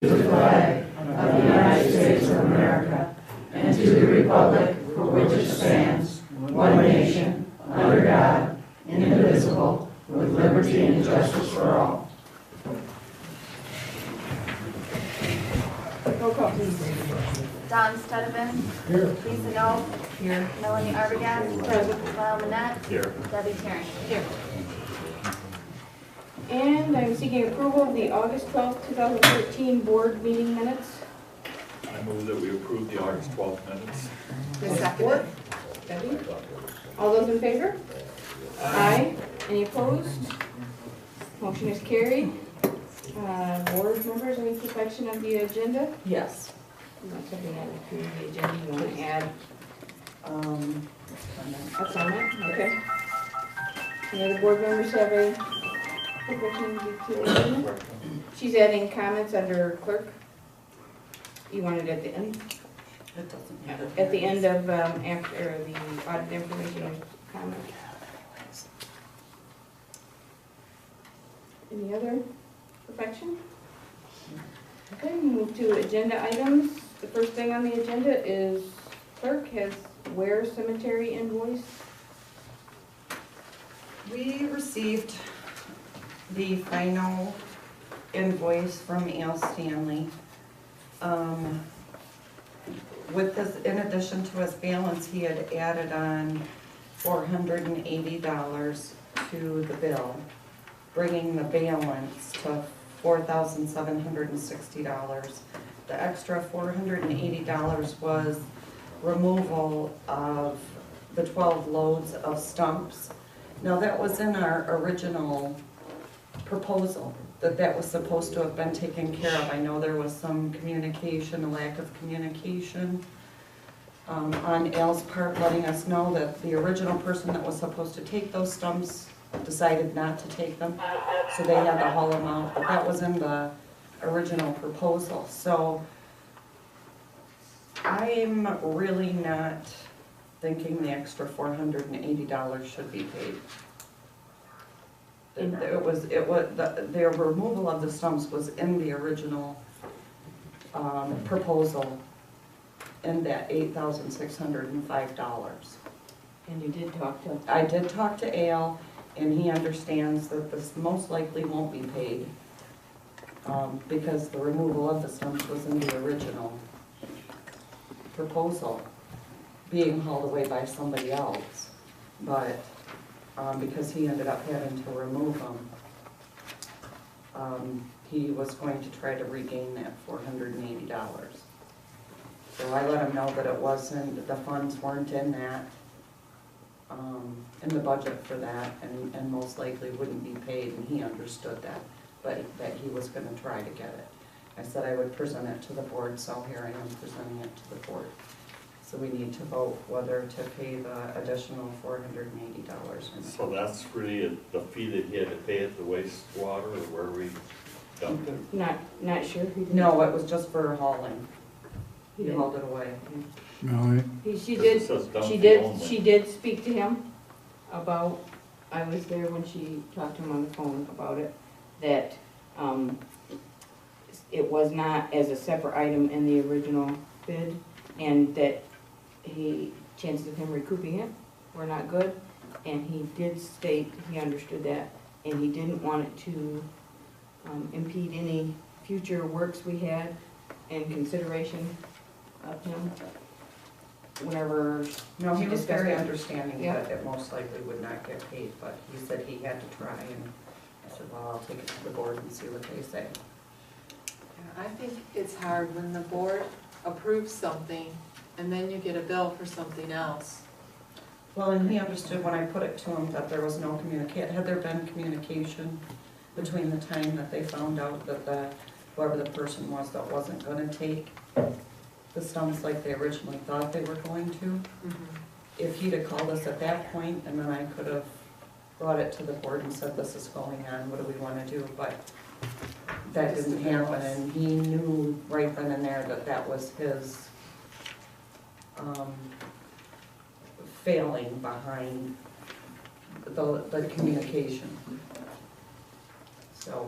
the flag of the United States of America and to the republic for which it stands, one nation, under God, indivisible, with liberty and justice for all. Roll call, please. Don Stedman. Here. Lisa Knoll. Here. Melanie Arbogast. Present. Lyle Manette. Here. Debbie Terran. Here. And I'm seeking approval of the August 12th, 2013 board meeting minutes. I move that we approve the August 12th minutes. The second. Debbie? All those in favor? Aye. Any opposed? Motion is carried. Board members, any perfection of the agenda? Yes. Not something added to the agenda, you want to add a comment? Okay. Any other board members have a perfection to the agenda? She's adding comments under clerk. You want it at the end? It doesn't matter. At the end of, after the audit information comment. Any other perfection? Okay, move to agenda items. The first thing on the agenda is clerk has Ware Cemetery invoice. We received the final invoice from Al Stanley. With this, in addition to his balance, he had added on $480 to the bill, bringing the balance to $4,760. The extra $480 was removal of the 12 loads of stumps. Now, that was in our original proposal, that was supposed to have been taken care of. I know there was some communication, a lack of communication on Al's part, letting us know that the original person that was supposed to take those stumps decided not to take them, so they had to haul them out, but that was in the original proposal. So I'm really not thinking the extra $480 should be paid. The removal of the stumps was in the original proposal in that $8,605. And you did talk to. I did talk to Al, and he understands that this most likely won't be paid because the removal of the stumps was in the original proposal, being hauled away by somebody else. But because he ended up having to remove them, he was going to try to regain that $480. So I let him know that it wasn't, the funds weren't in that, in the budget for that, and most likely wouldn't be paid, and he understood that, but that he was gonna try to get it. I said I would present it to the board, so here I am presenting it to the board. So we need to vote whether to pay the additional $480. So that's really the fee that he had to pay at the wastewater, or where we dumped it? Not sure. He didn't- No, it was just for hauling. He He didn't. hauled it away. No, She Because it did, says dump she fee did, only. she did speak to him about, I was there when she talked to him on the phone about it, that, it was not as a separate item in the original bid, and that chances of him recouping it were not good, and he did state he understood that, and he didn't want it to, impede any future works we had in consideration of him. Whenever No, he was discussed very that. understanding Yeah. that it most likely would not get paid, but he said he had to try, and I said, well, I'll take it to the board and see what they say. I think it's hard when the board approves something and then you get a bill for something else. Well, and he understood when I put it to him that there was no had there been communication between the time that they found out that whoever the person was that wasn't gonna take the stumps like they originally thought they were going to? If he'd have called us at that point, and then I could have brought it to the board and said, this is going on, what do we wanna do? But that didn't happen, and he knew right then and there that that was his failing behind the communication. So,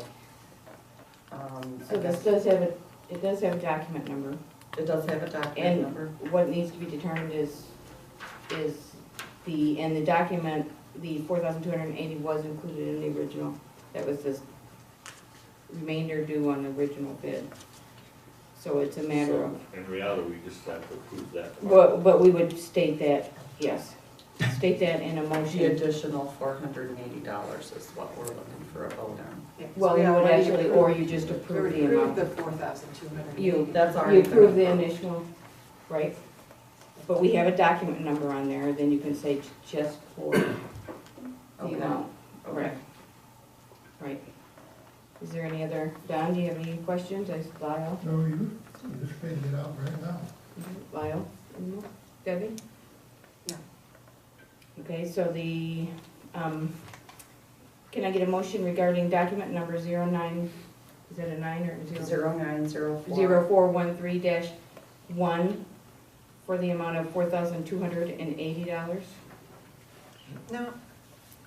So this does have a It does have a document number, It does have a document and number. what needs to be determined is the document, the 4,280 was included in the original. That was the remainder due on the original bid. So it's a matter of, So, in reality, we just have to approve that. but we would state that, yes, state that in a The motion. additional $480 is what we're looking for a vote on. Yeah, 'cause Well, we you would already actually, approved- or you just We approve already the approved amount. the 4,200. You, That's you already approve the been- initial, right? But we have a document number on there, then you can say just for the Okay. amount. Okay. Right. Right. Is there any other, Don, do you have any questions? Lyle? No, you just figured it out right now. Lyle? Debbie? Yeah. Okay, so the, can I get a motion regarding document number 09, is that a 9 or 0? 0904. 0413-1 for the amount of $4,280? No,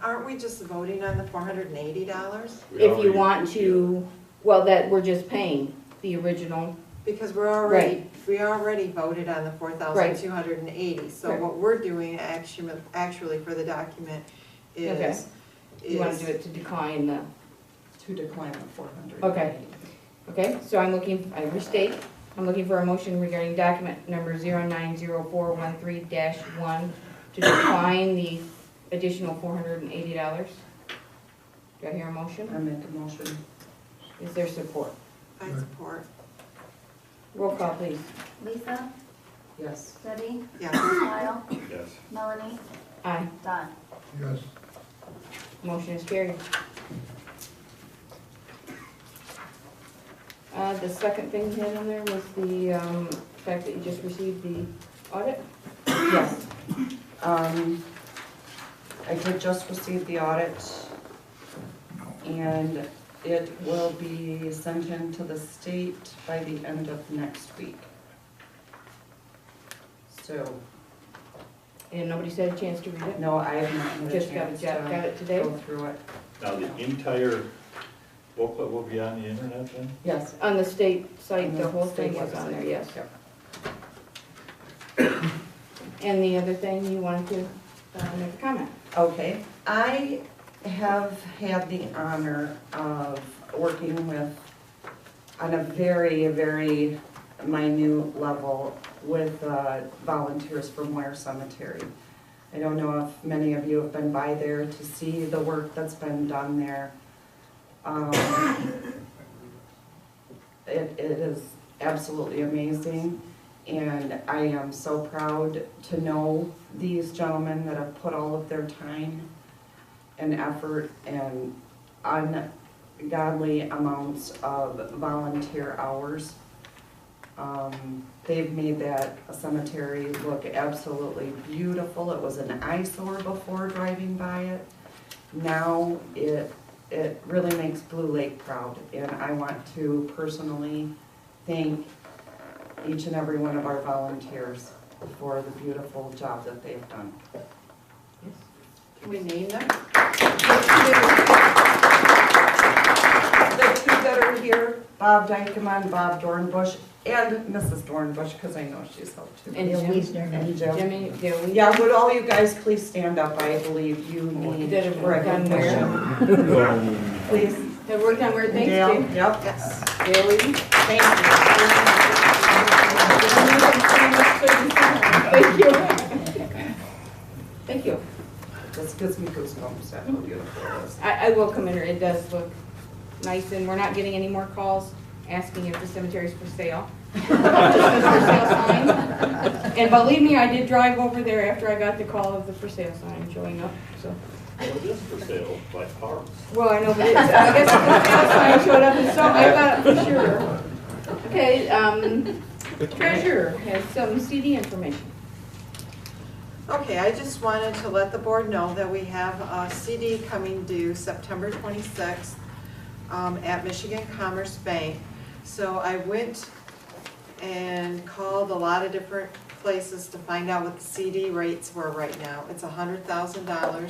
aren't we just voting on the $480? We If you already- want to, well, that, we're just paying the original, Because we already voted on the 4,280. So Right. what we're doing actually for the document Okay. is. you want to do it to decline the, To decline the 400. Okay. okay? So I restate, I'm looking for a motion regarding document number 090413-1 to decline the additional $480. Do I hear a motion? I make a motion. Is there support? I support. Roll call, please. Lisa, Yes. Debbie, Yeah. Lyle, Yes. Melanie, Aye. Don. Yes. Motion is carried. The second thing you had on there was the fact that you just received the audit? Yes. I did just receive the audit, and it will be sent in to the state by the end of next week. So, And nobody said a chance to read it? no, I have not had a Just chance got it to today? go through it. Now, the entire booklet will be on the internet then? Yes. On the state site, On the the whole thing state is on there, website. yes. Yep. And the other thing you wanted to make a comment? Okay, I have had the honor of working with, on a very, very minute level, with volunteers from Ware Cemetery. I don't know if many of you have been by there to see the work that's been done there. It is absolutely amazing. And I am so proud to know these gentlemen that have put all of their time and effort and ungodly amounts of volunteer hours. They've made that cemetery look absolutely beautiful. It was an eyesore before driving by it. Now it really makes Blue Lake proud, and I want to personally thank each and every one of our volunteers for the beautiful job that they've done. Can we name them? The two that are here, Bob Dykeman, Bob Dornbush, and Mrs. Dornbush, because I know she's helped too. And Jim? And Jim. Jimmy, Joey? Yeah, would all you guys please stand up? I believe you need That have worked on recognition. Please. Have worked on where things Dale, do? yep. Yes. Joey? Thank Thank you. Thank you. you. This gives me goosebumps at how beautiful it is. I will come in, it does look nice, and we're not getting any more calls asking if the cemetery's for sale. Just the for sale sign. And believe me, I did drive over there after I got the call of the for sale sign showing up, so. Well, it is for sale by parts. Well, I know, but it's, I guess the for sale sign showed up, and so I thought for sure. Okay, treasurer has some CD information. Okay, I just wanted to let the board know that we have a CD coming due September 26th at Michigan Commerce Bank. So I went and called a lot of different places to find out what the CD rates were right now. It's $100,000.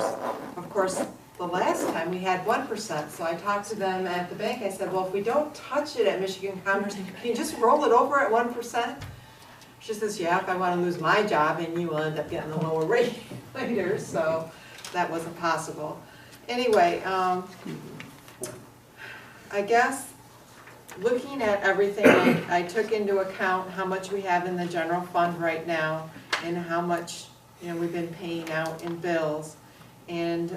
Of course, the last time we had 1%, so I talked to them at the bank, I said, well, if we don't touch it at Michigan Commerce, can you just roll it over at 1%? She says, yeah, if I wanna lose my job, and you will end up getting a lower rate later, so that wasn't possible. Anyway, I guess, looking at everything, I took into account how much we have in the general fund right now, and how much, we've been paying out in bills. And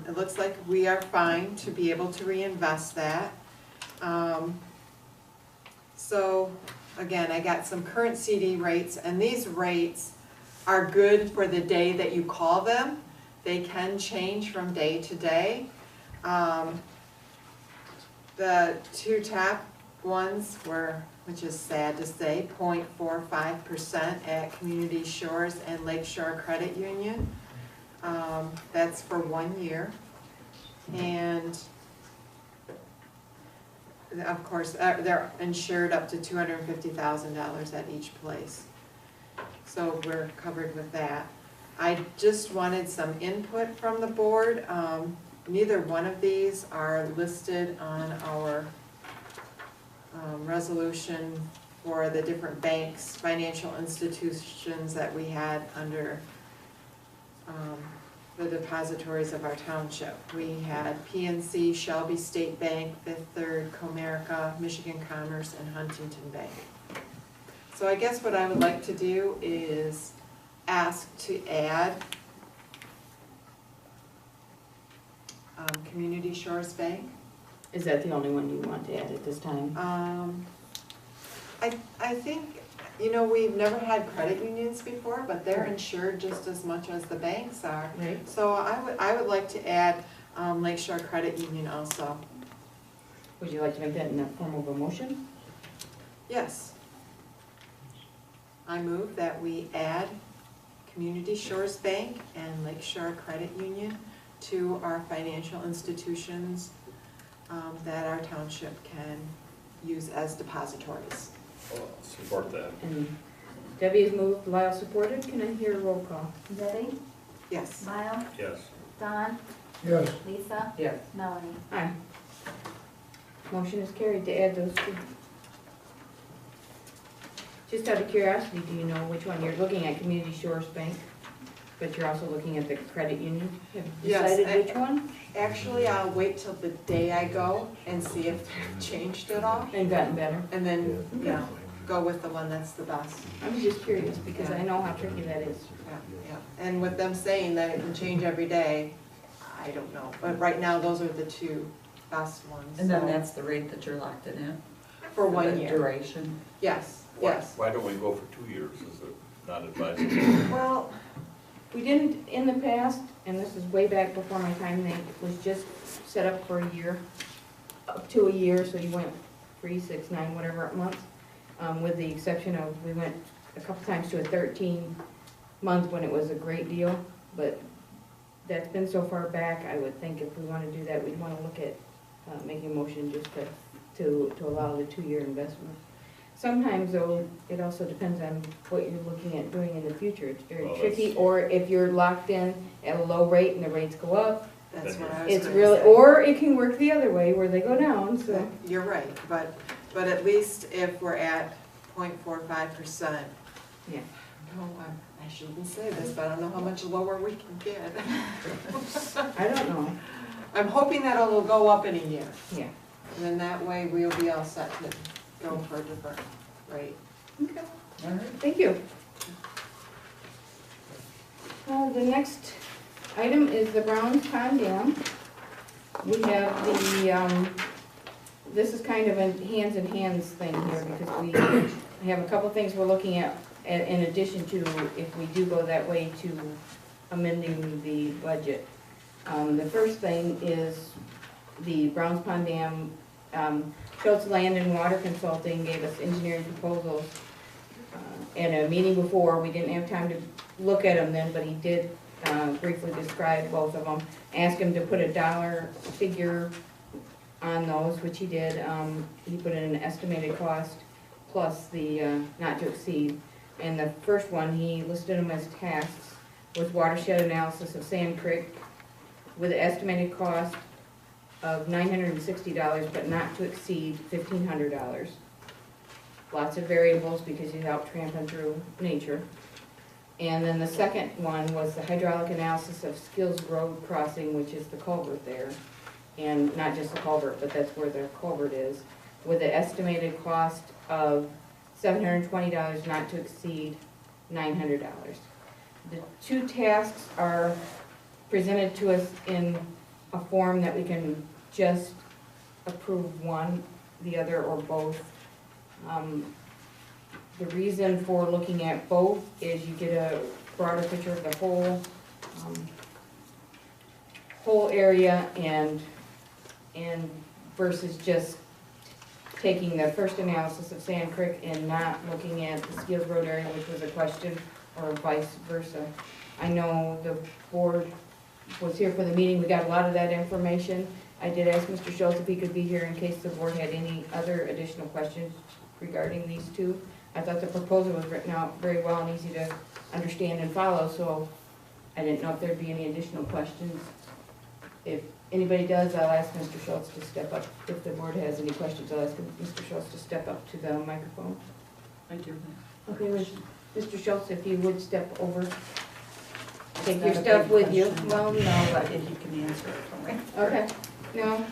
it looks like we are fine to be able to reinvest that. So, again, I got some current CD rates, and these rates are good for the day that you call them. They can change from day to day. The two top ones were, which is sad to say, 0.45% at Community Shores and Lakeshore Credit Union. That's for 1 year. And of course, they're insured up to $250,000 at each place. So we're covered with that. I just wanted some input from the board. Neither one of these are listed on our resolution for the different banks, financial institutions that we had under the depositories of our township. We had PNC, Shelby State Bank, Fifth Third, Comerica, Michigan Commerce, and Huntington Bank. So I guess what I would like to do is ask to add Community Shores Bank. Is that the only one you want to add at this time? I think, we've never had credit unions before, but they're insured just as much as the banks are. Right. So I would like to add Lakeshore Credit Union also. Would you like to make that in the form of a motion? Yes. I move that we add Community Shores Bank and Lakeshore Credit Union to our financial institutions that our township can use as depositories. Support that. And Debbie has moved, Lyle supported. Can I hear a roll call? Debbie? Yes. Lyle? Yes. Don? Yes, Lisa? Yes. Melanie? Aye. Motion is carried to add those two. Just out of curiosity, do you know which one? You're looking at Community Shores Bank, but you're also looking at the credit union. Have you Yes, decided which one? Actually, I'll wait till the day I go and see if they've changed it all, And gotten better? and then, go with the one that's the best. I'm just curious because I know how tricky that is. Yeah. And with them saying that it can change every day, I don't know. But right now, those are the two best ones. And then so- that's the rate that you're locked in at? For 1 the year. Duration? Yes, Why, yes. why don't we go for 2 years? Is it not advisable? Well, We didn't in the past, and this is way back before my time, they was just set up for a year, up to a year, so you went 3, 6, 9, whatever months. With the exception of, we went a couple times to a 13-month when it was a great deal, but that's been so far back, I would think if we wanna do that, we'd wanna look at, making a motion just to allow the 2-year investment. Sometimes though, it also depends on what you're looking at doing in the future. It's very Well, tricky, that's- or if you're locked in at a low rate and the rates go up, that's what I was it's gonna really, say. or it can work the other way where they go down, so. You're right, but at least if we're at 0.45%. Yeah. No, I shouldn't say this, but I don't know how much lower we can get. I don't know, I'm hoping that it'll go up in a year, yeah. and then that way we'll be all set to go for a different rate. Okay, All right. thank you. The next item is the Browns Pond Dam. We have the, this is kind of a hands thing here because we have a couple things we're looking at in addition to, if we do go that way, to amending the budget. The first thing is the Browns Pond Dam, Schultz Land and Water Consulting gave us engineering proposals at a meeting before. We didn't have time to look at them then, but he did briefly describe both of them. Asked him to put a dollar figure on those, which he did. He put in an estimated cost plus the not to exceed. And the first one, he listed them as tasks, was watershed analysis of Sand Creek, with an estimated cost of $960, but not to exceed $1,500. Lots of variables because he's out tramping through nature. And then the second one was the hydraulic analysis of Skills Road Crossing, which is the culvert there. And not just the culvert, but that's where the culvert is, with an estimated cost of $720, not to exceed $900. The two tasks are presented to us in a form that we can just approve one, the other, or both. The reason for looking at both is you get a broader picture of the whole area and versus just taking the first analysis of Sand Creek and not looking at the Skills Road area, which was a question, or vice versa. I know the board was here for the meeting, we got a lot of that information. I did ask Mr. Schultz if he could be here in case the board had any other additional questions regarding these two. I thought the proposal was written out very well and easy to understand and follow, so I didn't know if there'd be any additional questions. If anybody does, I'll ask Mr. Schultz to step up. If the board has any questions, I'll ask Mr. Schultz to step up to the microphone. I do. Okay, Mr. Schultz, if you would step over. Take that your a stuff big with you. question? Well, no, But if you can answer it for me. okay, no.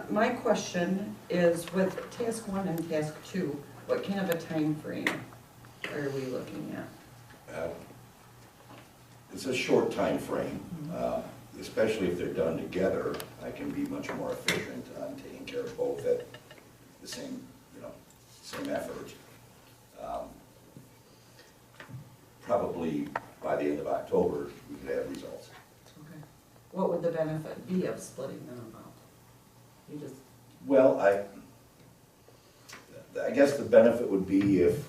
My question is with task 1 and task 2, what kind of a time frame are we looking at? It's a short time frame, especially if they're done together. I can be much more efficient on taking care of both at the same, same effort. Probably by the end of October, we could have results. Okay. What would the benefit be of splitting them out? You just, Well, I guess the benefit would be if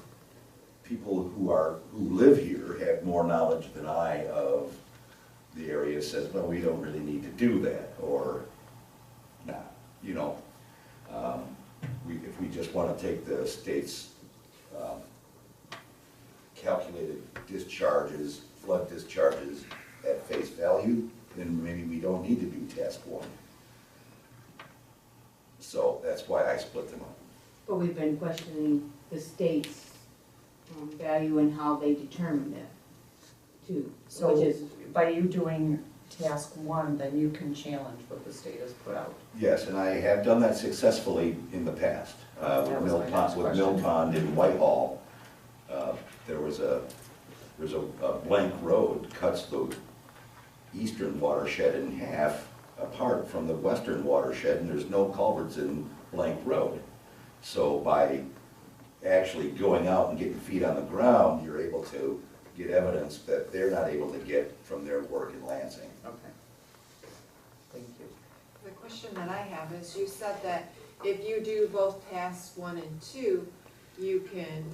people who live here have more knowledge than I of the area, says, well, we don't really need to do that, or not, if we just want to take the state's calculated discharges, flood discharges at face value, then maybe we don't need to do task 1. So that's why I split them up. But we've been questioning the state's value and how they determine that, too. so Which is, by you doing task 1, then you can challenge what the state has put out. Yes, and I have done that successfully in the past. That was my next With Mill question. Pond in Whitehall, there's a blank road, cuts the eastern watershed in half apart from the western watershed, and there's no culverts in blank road. So by actually going out and getting feet on the ground, you're able to get evidence that they're not able to get from their work in Lansing. Okay. Thank you. The question that I have is, you said that if you do both tasks 1 and 2, you can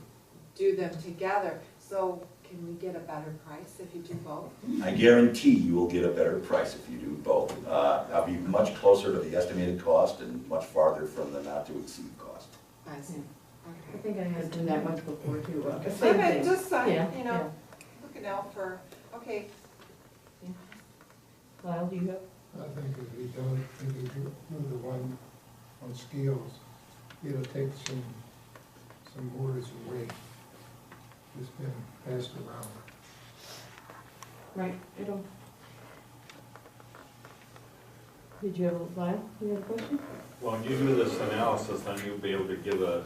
do them together. So can we get a better price if you do both? I guarantee you will get a better price if you do both. I'll be much closer to the estimated cost and much farther from the not to exceed cost. I see. I Okay. think I have done that once before, too. The same Okay, thing. just, Yeah, looking out for, okay, yeah. Lyle, do you have? I think if we don't, if we do the one on scales, it'll take some words away. It's been passed around. Right, it'll. Did you have, Lyle, you have a question? Well, when you do this analysis, then you'll be able to give a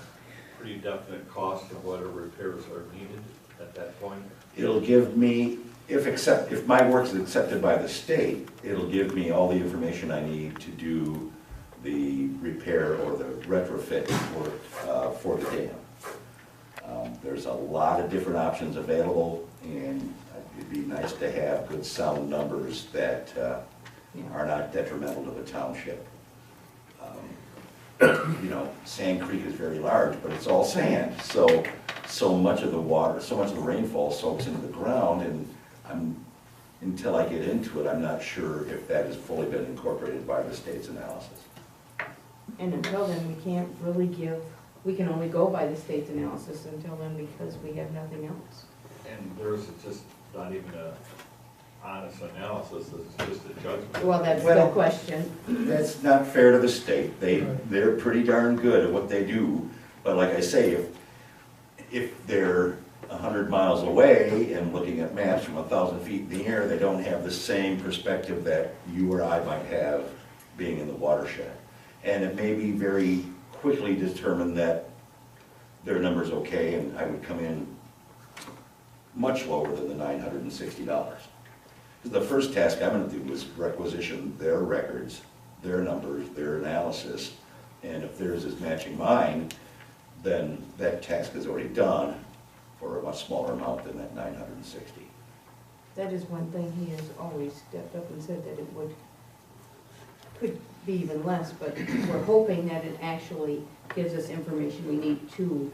pretty definite cost of whatever repairs are needed at that point. It'll give me, if my work is accepted by the state, it'll give me all the information I need to do the repair or the retrofit work for the dam. There's a lot of different options available, and it'd be nice to have good sound numbers that are not detrimental to the township. Sand Creek is very large, but it's all sand, so much of the water, so much of the rainfall soaks into the ground, and until I get into it, I'm not sure if that has fully been incorporated by the state's analysis. And until then, we can't really we can only go by the state's analysis until then because we have nothing else. And there's just not even a honest analysis, it's just a judgment. Well, that's the Well- question. That's not fair to the state. They're pretty darn good at what they do. But like I say, if they're 100 miles away and looking at maps from 1,000 feet in the air, they don't have the same perspective that you or I might have being in the watershed. And it may be very quickly determined that their number's okay, and I would come in much lower than the $960. The first task I'm gonna do is requisition their records, their numbers, their analysis, and if theirs is matching mine, then that task is already done for a much smaller amount than that 960. That is one thing he has always stepped up and said that it could be even less, but we're hoping that it actually gives us information we need to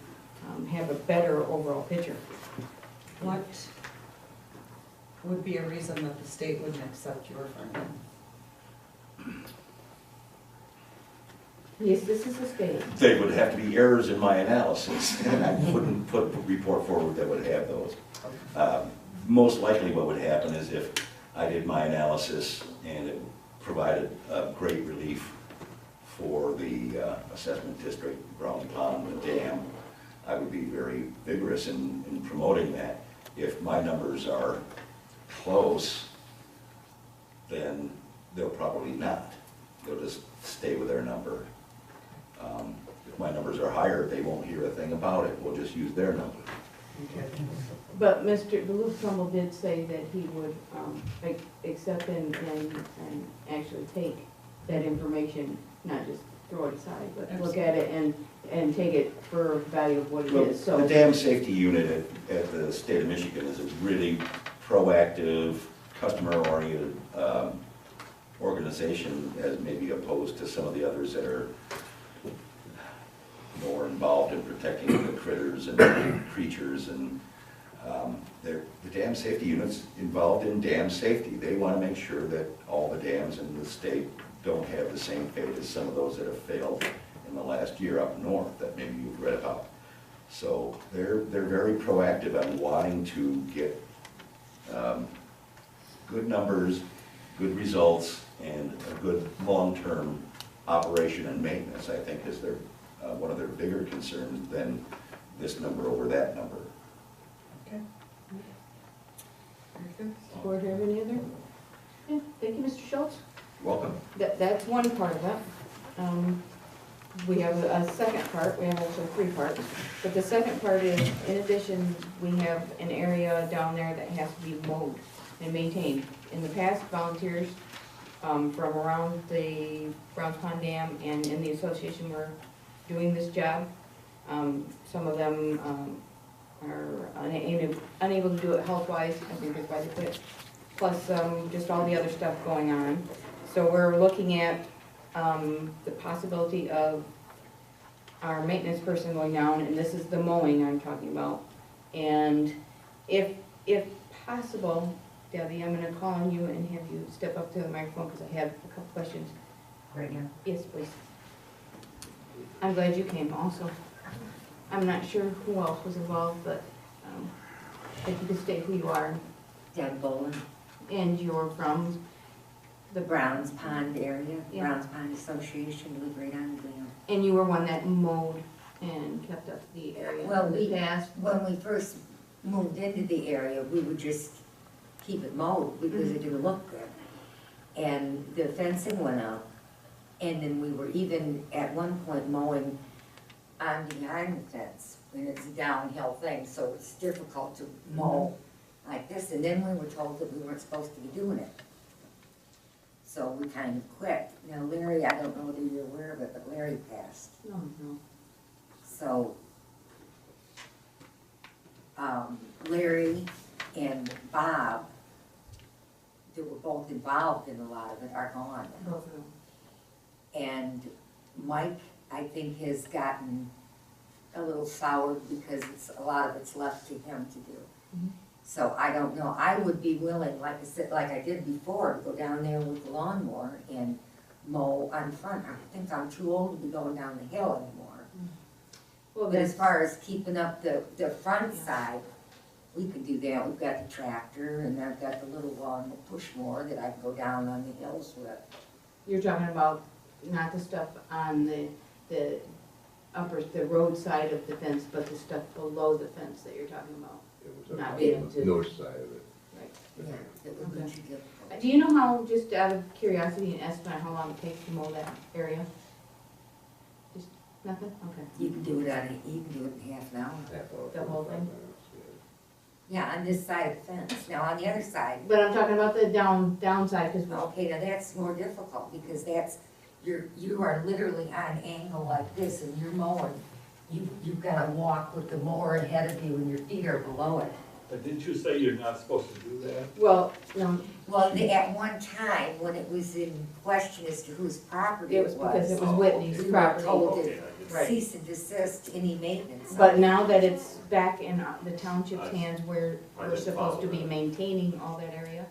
have a better overall picture. What would be a reason that the state wouldn't accept your funding? Yes, this is a state. They would have to be errors in my analysis, and I wouldn't put a report forward that would have those. Most likely what would happen is if I did my analysis and it provided great relief for the assessment district, Browns Pond, the dam, I would be very vigorous in promoting that. If my numbers are close, then they'll probably not. They'll just stay with their number. If my numbers are higher, they won't hear a thing about it. We'll just use their number. But Mr. Luke Trumbull did say that he would accept and actually take that information, not just throw it aside, but look at it and take it for value of what it Well, is, so. the dam safety unit at the state of Michigan is a really proactive, customer-oriented organization, as maybe opposed to some of the others that are more involved in protecting the critters and creatures, and the dam safety unit's involved in dam safety. They want to make sure that all the dams in the state don't have the same fate as some of those that have failed in the last year up north that maybe you've read about. So they're very proactive on wanting to get good numbers, good results, and a good long-term operation and maintenance, I think, is their one of their bigger concerns than this number over that number. Okay. Board have any other? Yeah, thank you, Mr. Schultz. Welcome. That's one part of it. We have a second part, we have also three parts. But the second part is, in addition, we have an area down there that has to be mowed and maintained. In the past, volunteers from around the Browns Pond Dam and in the association were doing this job. Some of them are unable to do it health-wise, I think that's why they quit. Plus just all the other stuff going on. So we're looking at the possibility of our maintenance person going down, and this is the mowing I'm talking about. And if possible, Debbie, I'm gonna call on you and have you step up to the microphone because I have a couple questions. Right now. Yes, please. I'm glad you came also. I'm not sure who else was involved, but if you could state who you are Deb Boland, and you're from. the Browns Pond area, Yeah. Browns Pond Association, live right on the dam. And you were one that mowed and kept up the area Well, in the past. when we first moved into the area, we would just keep it mowed because it didn't look good. And the fencing went up, and then we were even at one point mowing on behind the fence, and it's a downhill thing, so it's difficult to mow like this, and then we were told that we weren't supposed to be doing it. So we kind of quit. Now Larry, I don't know whether you're aware of it, but Larry passed. No, no. So, Larry and Bob, that were both involved in a lot of it, are gone now. Both of them. And Mike, I think, has gotten a little soured because a lot of it's left to him to do. Mhm. So I don't know, I would be willing, like I said, like I did before, to go down there with the lawnmower and mow on front. I think I'm too old to be going down the hill anymore. Well, But as that's, far as keeping up the front Yeah. side, we could do that. We've got the tractor and I've got the little one, the push mower that I can go down on the hills with. You're talking about not the stuff on the the road side of the fence, but the stuff below the fence that you're talking about. Not being The north side of it. Right. Yeah, that would be Okay. too difficult. Do you know how, just out of curiosity and estimate, how long it takes to mow that area? Just nothing? Okay. You can do it you can do it in half an hour. The whole thing? Yeah, on this side of the fence. Now, on the other side, But I'm talking about the downside, because okay, now that's more difficult because you are literally on an angle like this and you're mowing. You've got to walk with the mower ahead of you and your feet are below it. But didn't you say you're not supposed to do that? well, no, Well, at one time, when it was in question as to whose property it was because it was Whitney's we were property. told Okay, to I just- Right. cease and desist any maintenance. But now that it's back in the township's I- hands, where I we're didn't supposed to follow be that. maintaining all that area.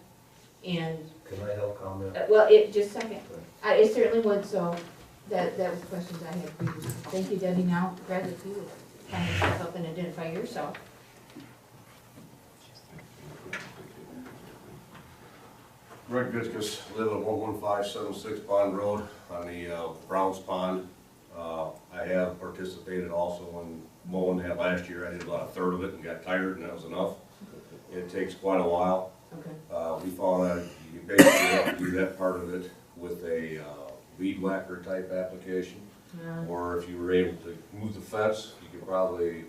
And, Can I help comment? well, just a second, it certainly would, so that was the questions I had previously. Thank you, Debbie. Now, Greg, if you would kind of step up and identify yourself. Greg Viscus, live at 11576 Pond Road on the Browns Pond. I have participated also in mowing that last year. I did about a third of it and got tired and that was enough. It takes quite a while. Okay. We found that you basically have to do that part of it with a weed whacker type application. Or if you were able to move the fence, you could probably,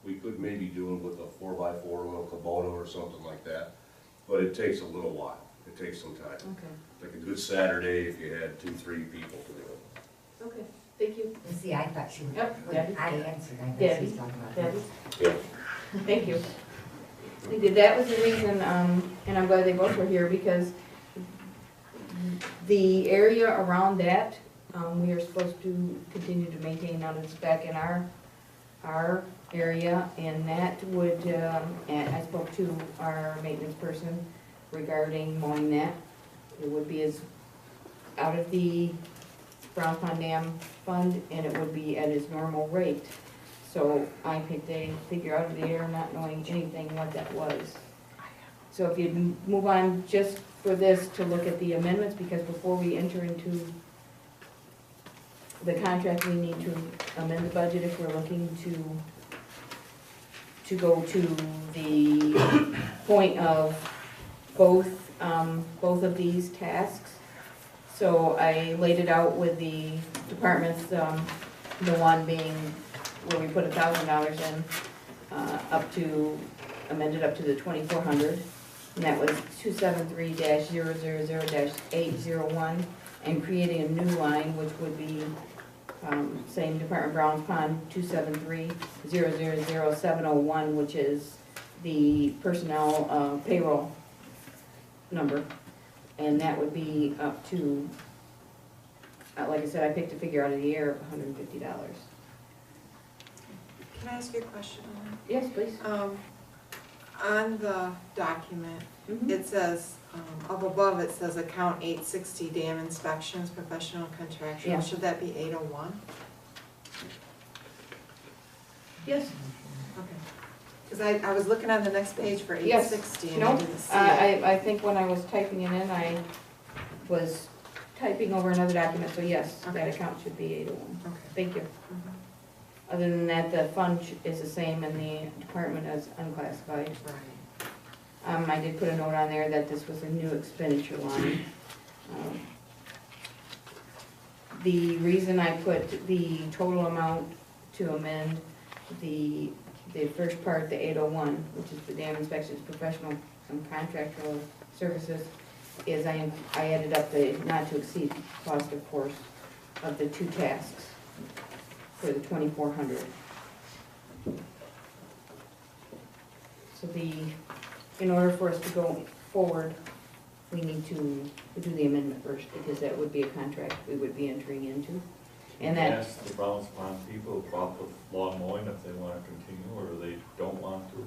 we could maybe do it with a 4x4, little Kubota or something like that. But it takes a little while. It takes some time. Okay, Like a good Saturday if you had 2-3 people to do it. okay, thank you. And see, I thought you were, Yep, when Debbie. I answered, I thought Debbie. she was talking about Debbie? this. Thank you. Thank you. That was the reason, and I'm glad they both were here, because the area around that, we are supposed to continue to maintain out of spec in our area, and that would, and I spoke to our maintenance person regarding mowing that. It would be as, out of the Brown Pond Dam fund, and it would be at its normal rate. So I picked a figure out of the air, not knowing anything what that was. So if you move on just for this to look at the amendments, because before we enter into the contract, we need to amend the budget if we're looking to go to the point of both of these tasks. So I laid it out with the departments, the one being where we put $1,000 in, up to, amended up to the 2,400. And that was 273-000-801, and creating a new line, which would be, same Department Browns Pond, 273-000-701, which is the personnel payroll number. And that would be up to, like I said, I picked a figure out of the air of $150. Can I ask you a question on that? Yes, please. On the document, Mhm. it says, up above, it says account 860 dam inspections, professional contractual. Yeah. Should that be 801? Yes. Okay. Because I was looking on the next page for Yes. 860 and No, I didn't see it. I think when I was typing it in, I was typing over another document, so yes, that Okay. account should be 801. Okay. Thank you. Mhm. Other than that, the fund is the same and the department is unclassified. Right. I did put a note on there that this was a new expenditure line. The reason I put the total amount to amend the first part, the 801, which is the dam inspections, professional and contractual services, is I added up the not to exceed cost, of course, of the two tasks for the 2,400. So in order for us to go forward, we need to do the amendment first, because that would be a contract we would be entering into. And that, Ask the Browns Pond people about the lawn mowing, if they want to continue or they don't want to.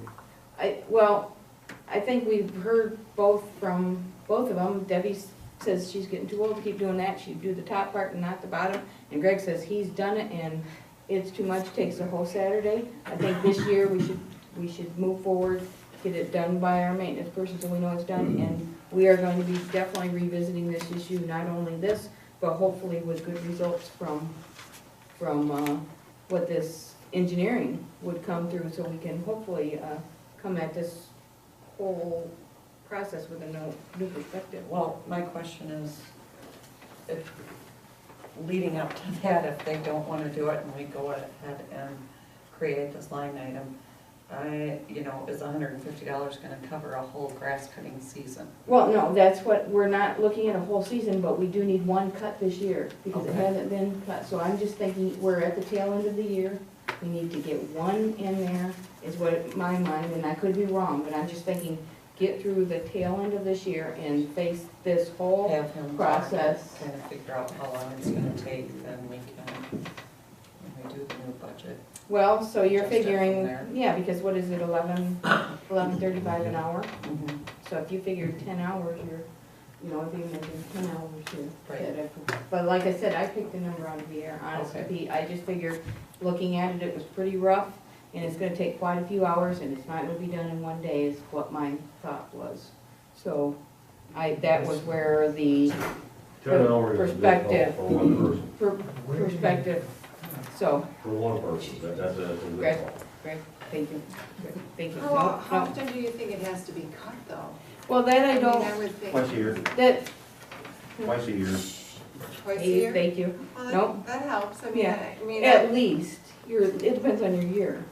I think we've heard both from both of them. Debbie says she's getting too old to keep doing that. She'd do the top part and not the bottom. And Greg says he's done it and it's too much, takes a whole Saturday. I think this year we we should move forward, get it done by our maintenance person so we know it's done. And we are going to be definitely revisiting this issue, not only this, but hopefully with good results from what this engineering would come through, so we can hopefully come at this whole process with a new perspective. Well, my question is, if, leading up to that, if they don't wanna do it and we go ahead and create this line item, is $150 gonna cover a whole grass cutting season? Well, no, that's what, we're not looking at a whole season, but we do need one cut this year, because it Okay. hasn't been cut. So I'm just thinking, we're at the tail end of the year, we need to get one in there, is what my mind, and I could be wrong, but I'm just thinking, get through the tail end of this year and face this whole Have him process. kind of figure out how long it's gonna take, then we can, when we do the new budget. Well, so you're Just it from figuring, there. yeah, because what is it, 11.35 an hour? Mhm. So if you figure 10 hours, if you're making 10 hours here. Right. But like I said, I picked the number out of the air, honestly. Okay. I just figured, looking at it, it was pretty rough, and it's gonna take quite a few hours, and it's not gonna be done in one day, is what my thought was. So, that was where the 10 hours is a big perspective. call for one person, perspective, so, for one person, that's a big Great. call. great, thank you, thank you. How, No, how no. often do you think it has to be cut, though? Well, that I I don't, would think Twice a year, that, twice a year. twice a year? thank you. Well, that- Nope. That helps, I mean, Yeah. I mean, At least, it depends on your year.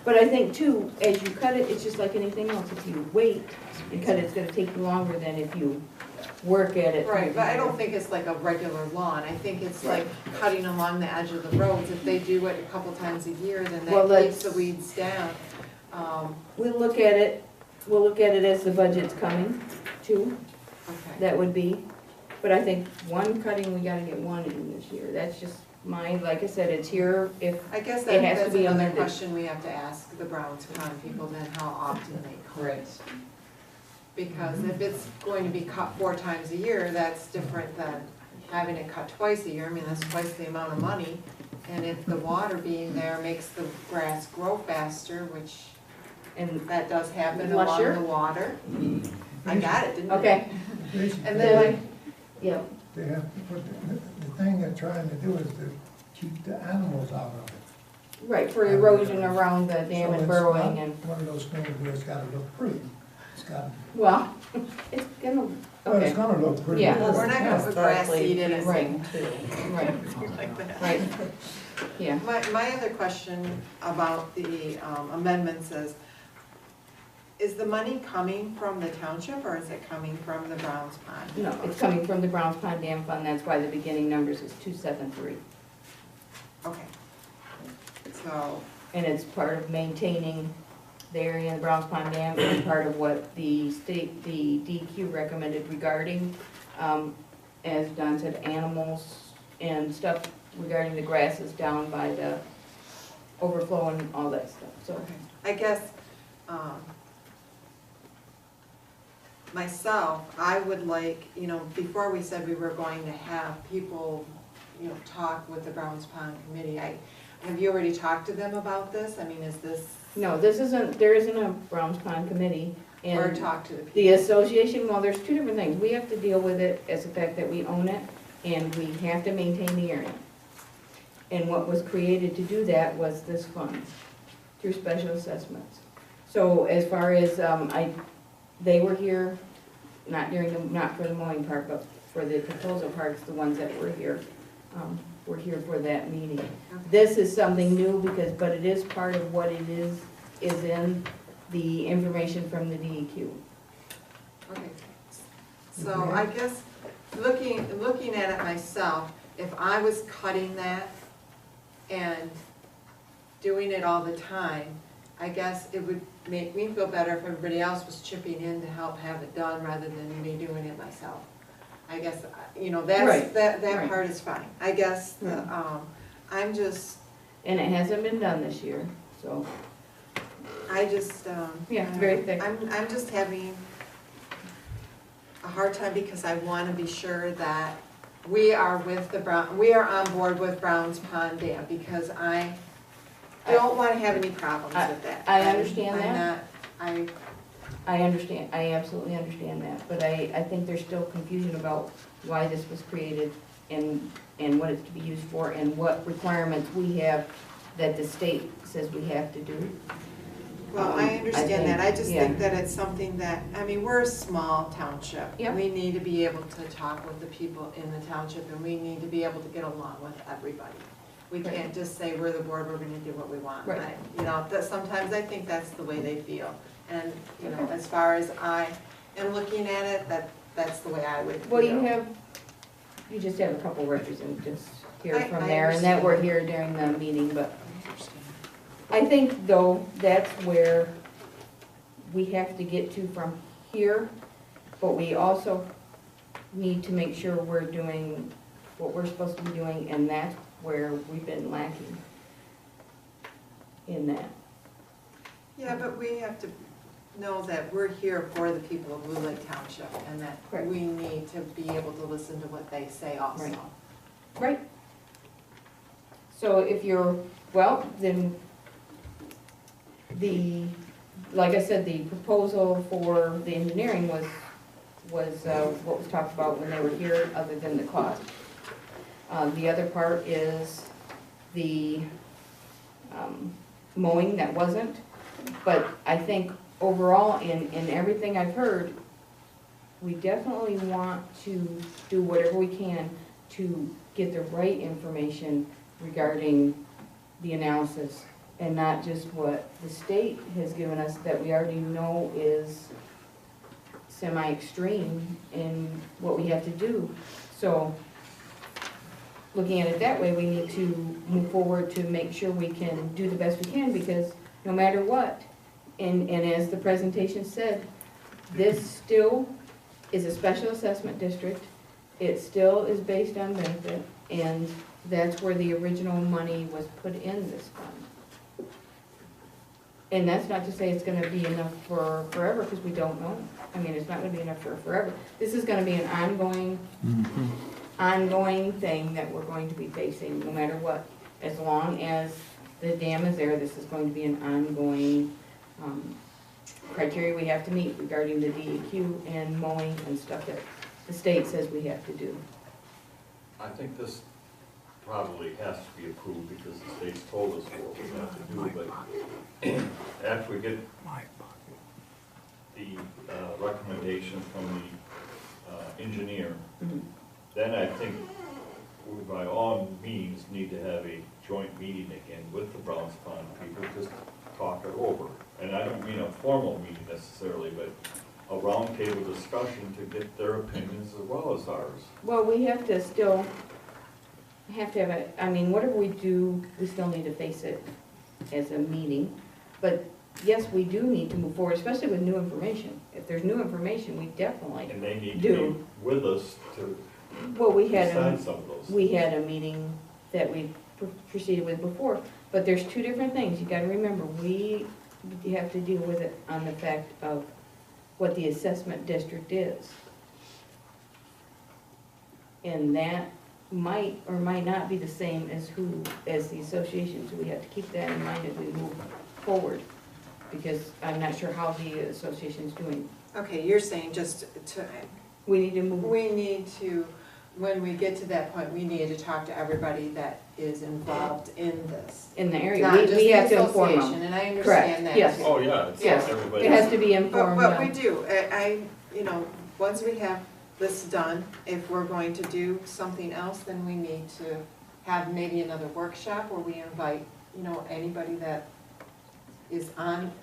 But I think too, as you cut it, it's just like anything else, if you wait and cut it, it's gonna take you longer than if you work at it. through right, the but I year. don't think it's like a regular lawn, I think it's like cutting along the edge of the roads. If they do it a couple times a year, then Well, that keeps the that's- weeds down. We'll look at it as the budget's coming too, Okay. that would be. But I think one cutting, we gotta get one in this year, that's just mine, like I said, it's here if, I guess It has to that's be another amended. question we have to ask the Browns Pond people, then how often they cut. Right. Because if it's going to be cut 4 times a year, that's different than having it cut twice a year. I mean, that's twice the amount of money. And if the water being there makes the grass grow faster, which and, that does happen Lusher? along the water. I got it, didn't I? okay, Basically, And then like, yeah, they have to put, the thing they're trying to do is to keep the animals out of it. right, for erosion around the dam So and it's burrowing not and, one of those things where it's gotta look pretty. It's gotta, well, it's gonna, well, okay, it's gonna look pretty. Yeah. Well, we're not gonna put grass seed in it. Right. Too. right, like that. right, yeah. My other question about the amendments is the money coming from the township or is it coming from the Browns Pond? No, it's coming from the Browns Pond Dam Fund, that's why the beginning numbers is 273. Okay. So, And it's part of maintaining the area in the Browns Pond Dam, and part of what the state, the DEQ recommended regarding, as Don said, animals and stuff regarding the grasses down by the overflow and all that stuff, so. okay. I guess, myself, I would like, before we said we were going to have people, talk with the Browns Pond Committee, have you already talked to them about this? I mean, is this, No, there isn't a Browns Pond Committee, or and talk to the people? the association, well, there's two different things. We have to deal with it as the fact that we own it, and we have to maintain the area. And what was created to do that was this fund, through special assessments. So as far as, they were here, not for the mowing part, but for the proposal parts, the ones that were here for that meeting. This is something new but it is part of what it is in the information from the DEQ. Okay. So I guess, looking at it myself, if I was cutting that and doing it all the time, I guess it would make me feel better if everybody else was chipping in to help have it done rather than me doing it myself. I guess, Right, that right. part is fine. I guess, I'm just, And it hasn't been done this year, so, I just, yeah, it's very thick. I'm just having a hard time because I want to be sure that we are on board with Browns Pond Dam because I don't wanna have any problems with that. I understand I'm that. not- I understand, I absolutely understand that, but I think there's still confusion about why this was created and what it's to be used for and what requirements we have that the state says we have to do. Well, I understand that, I just yeah. think that it's something that, I mean, we're a small township. Yep. We need to be able to talk with the people in the township, and we need to be able to get along with everybody. We Right. can't just say, we're the board, we're gonna do what we want. Right. You know, that sometimes I think that's the way they feel. And, you know, as far as I am looking at it, that's the way I would feel. Well, you just have a couple representatives here I from there, and that were here during the meeting, but I think though, that's where we have to get to from here, but we also need to make sure we're doing what we're supposed to be doing, and that's where we've been lacking in that. Yeah, but we have to know that we're here for the people of Blue Lake Township, and that Correct. we need to be able to listen to what they say also. Right. Right. So if you're, well, then like I said, the proposal for the engineering was what was talked about when they were here, other than the cost. The other part is the mowing that wasn't, but I think overall, in everything I've heard, we definitely want to do whatever we can to get the right information regarding the analysis, and not just what the state has given us that we already know is semi-extreme in what we have to do. So, looking at it that way, we need to move forward to make sure we can do the best we can, because no matter what, and as the presentation said, this still is a special assessment district. It still is based on benefit, and that's where the original money was put in this fund. And that's not to say it's gonna be enough for forever, because we don't know. I mean, it's not gonna be enough for forever. This is gonna be an ongoing thing that we're going to be facing, no matter what. As long as the dam is there, this is going to be an ongoing criteria we have to meet regarding the DEQ and mowing and stuff that the state says we have to do. I think this probably has to be approved because the state's told us what we have to do, but after we get the recommendation from the engineer, then I think we by all means need to have a joint meeting again with the Browns Pond people, just talk it over. And I don't mean a formal meeting necessarily, but a roundtable discussion to get their opinions as well as ours. Well, we have to still, have I mean, whatever we do, we still need to face it as a meeting. But yes, we do need to move forward, especially with new information. If there's new information, we definitely And they need to do. be with us to Well, we had decide some of those. we had a meeting that we proceeded with before, but there's two different things. You gotta remember, we have to deal with it on the fact of what the assessment district is. And that might or might not be the same as the association, so we have to keep that in mind as we move forward, because I'm not sure how the association's doing. Okay, you're saying just to, We need to move. we need to, when we get to that point, we need to talk to everybody that is involved in this. In the area, Not we just the have to inform association, them. and I Correct, understand that. yes. too. Oh, yeah, it's Yes. everybody. It has to be But, informed. but we do, you know, once we have this done, if we're going to do something else, then we need to have maybe another workshop where we invite, you know, anybody that is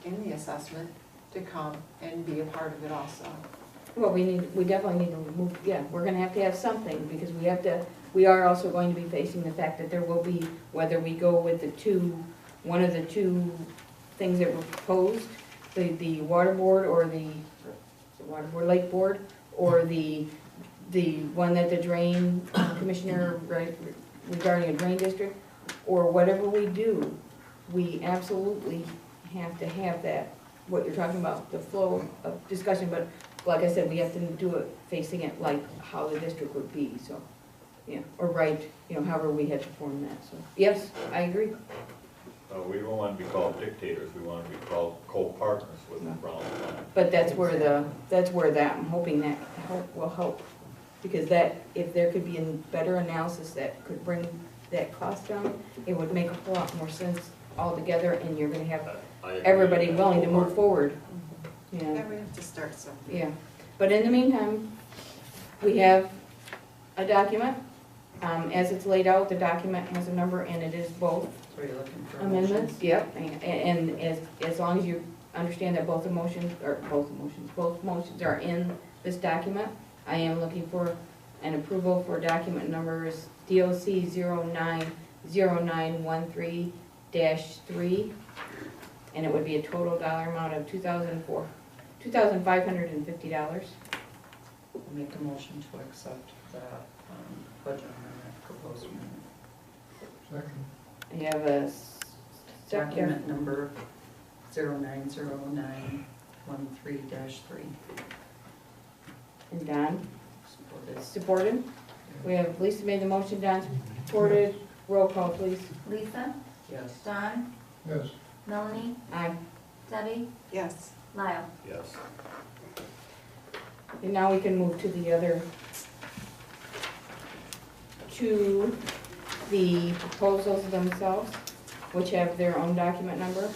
in the assessment to come and be a part of it also. Well, we definitely need to move, yeah, we're gonna have to have something, because we are also going to be facing the fact that there will be, whether we go with one of the two things that were proposed, the water board or the water board, lake board, or the one that the drain commissioner, right, regarding a drain district, or whatever we do, we absolutely have to have that, what you're talking about, the flow of discussion, but like I said, we have to do it facing it like how the district would be, so, yeah, or right, you know, however we had to form that, so, yes, I agree. We don't want to be called dictators, we want to be called co-partners with the Brown Pond. But that's where I'm hoping that will help. Because that, if there could be a better analysis that could bring that cost down, it would make a whole lot more sense altogether, and you're gonna have I agree everybody with that willing to move wholeheartedly. forward. Yeah, we have to start somewhere. Yeah, but in the meantime, we have a document. As it's laid out, the document has a number, and it is both So you're looking for a motion? amendments. Yep, and as long as you understand that both motions are in this document, I am looking for an approval for document numbers DOC 090913-3, and it would be a total dollar amount of $2,550. I'll make a motion to accept that budget amendment, proposed amendment. Second. I have a second. Document number 090913-3. And Don, Supported. supported. We have Lisa made the motion, Don supported. Roll call, please. Lisa, Yes. Don, Yes. Melanie, Aye. Debbie, Yes. Lyle. Yes. And now we can move to the other, to the proposals themselves, which have their own document number.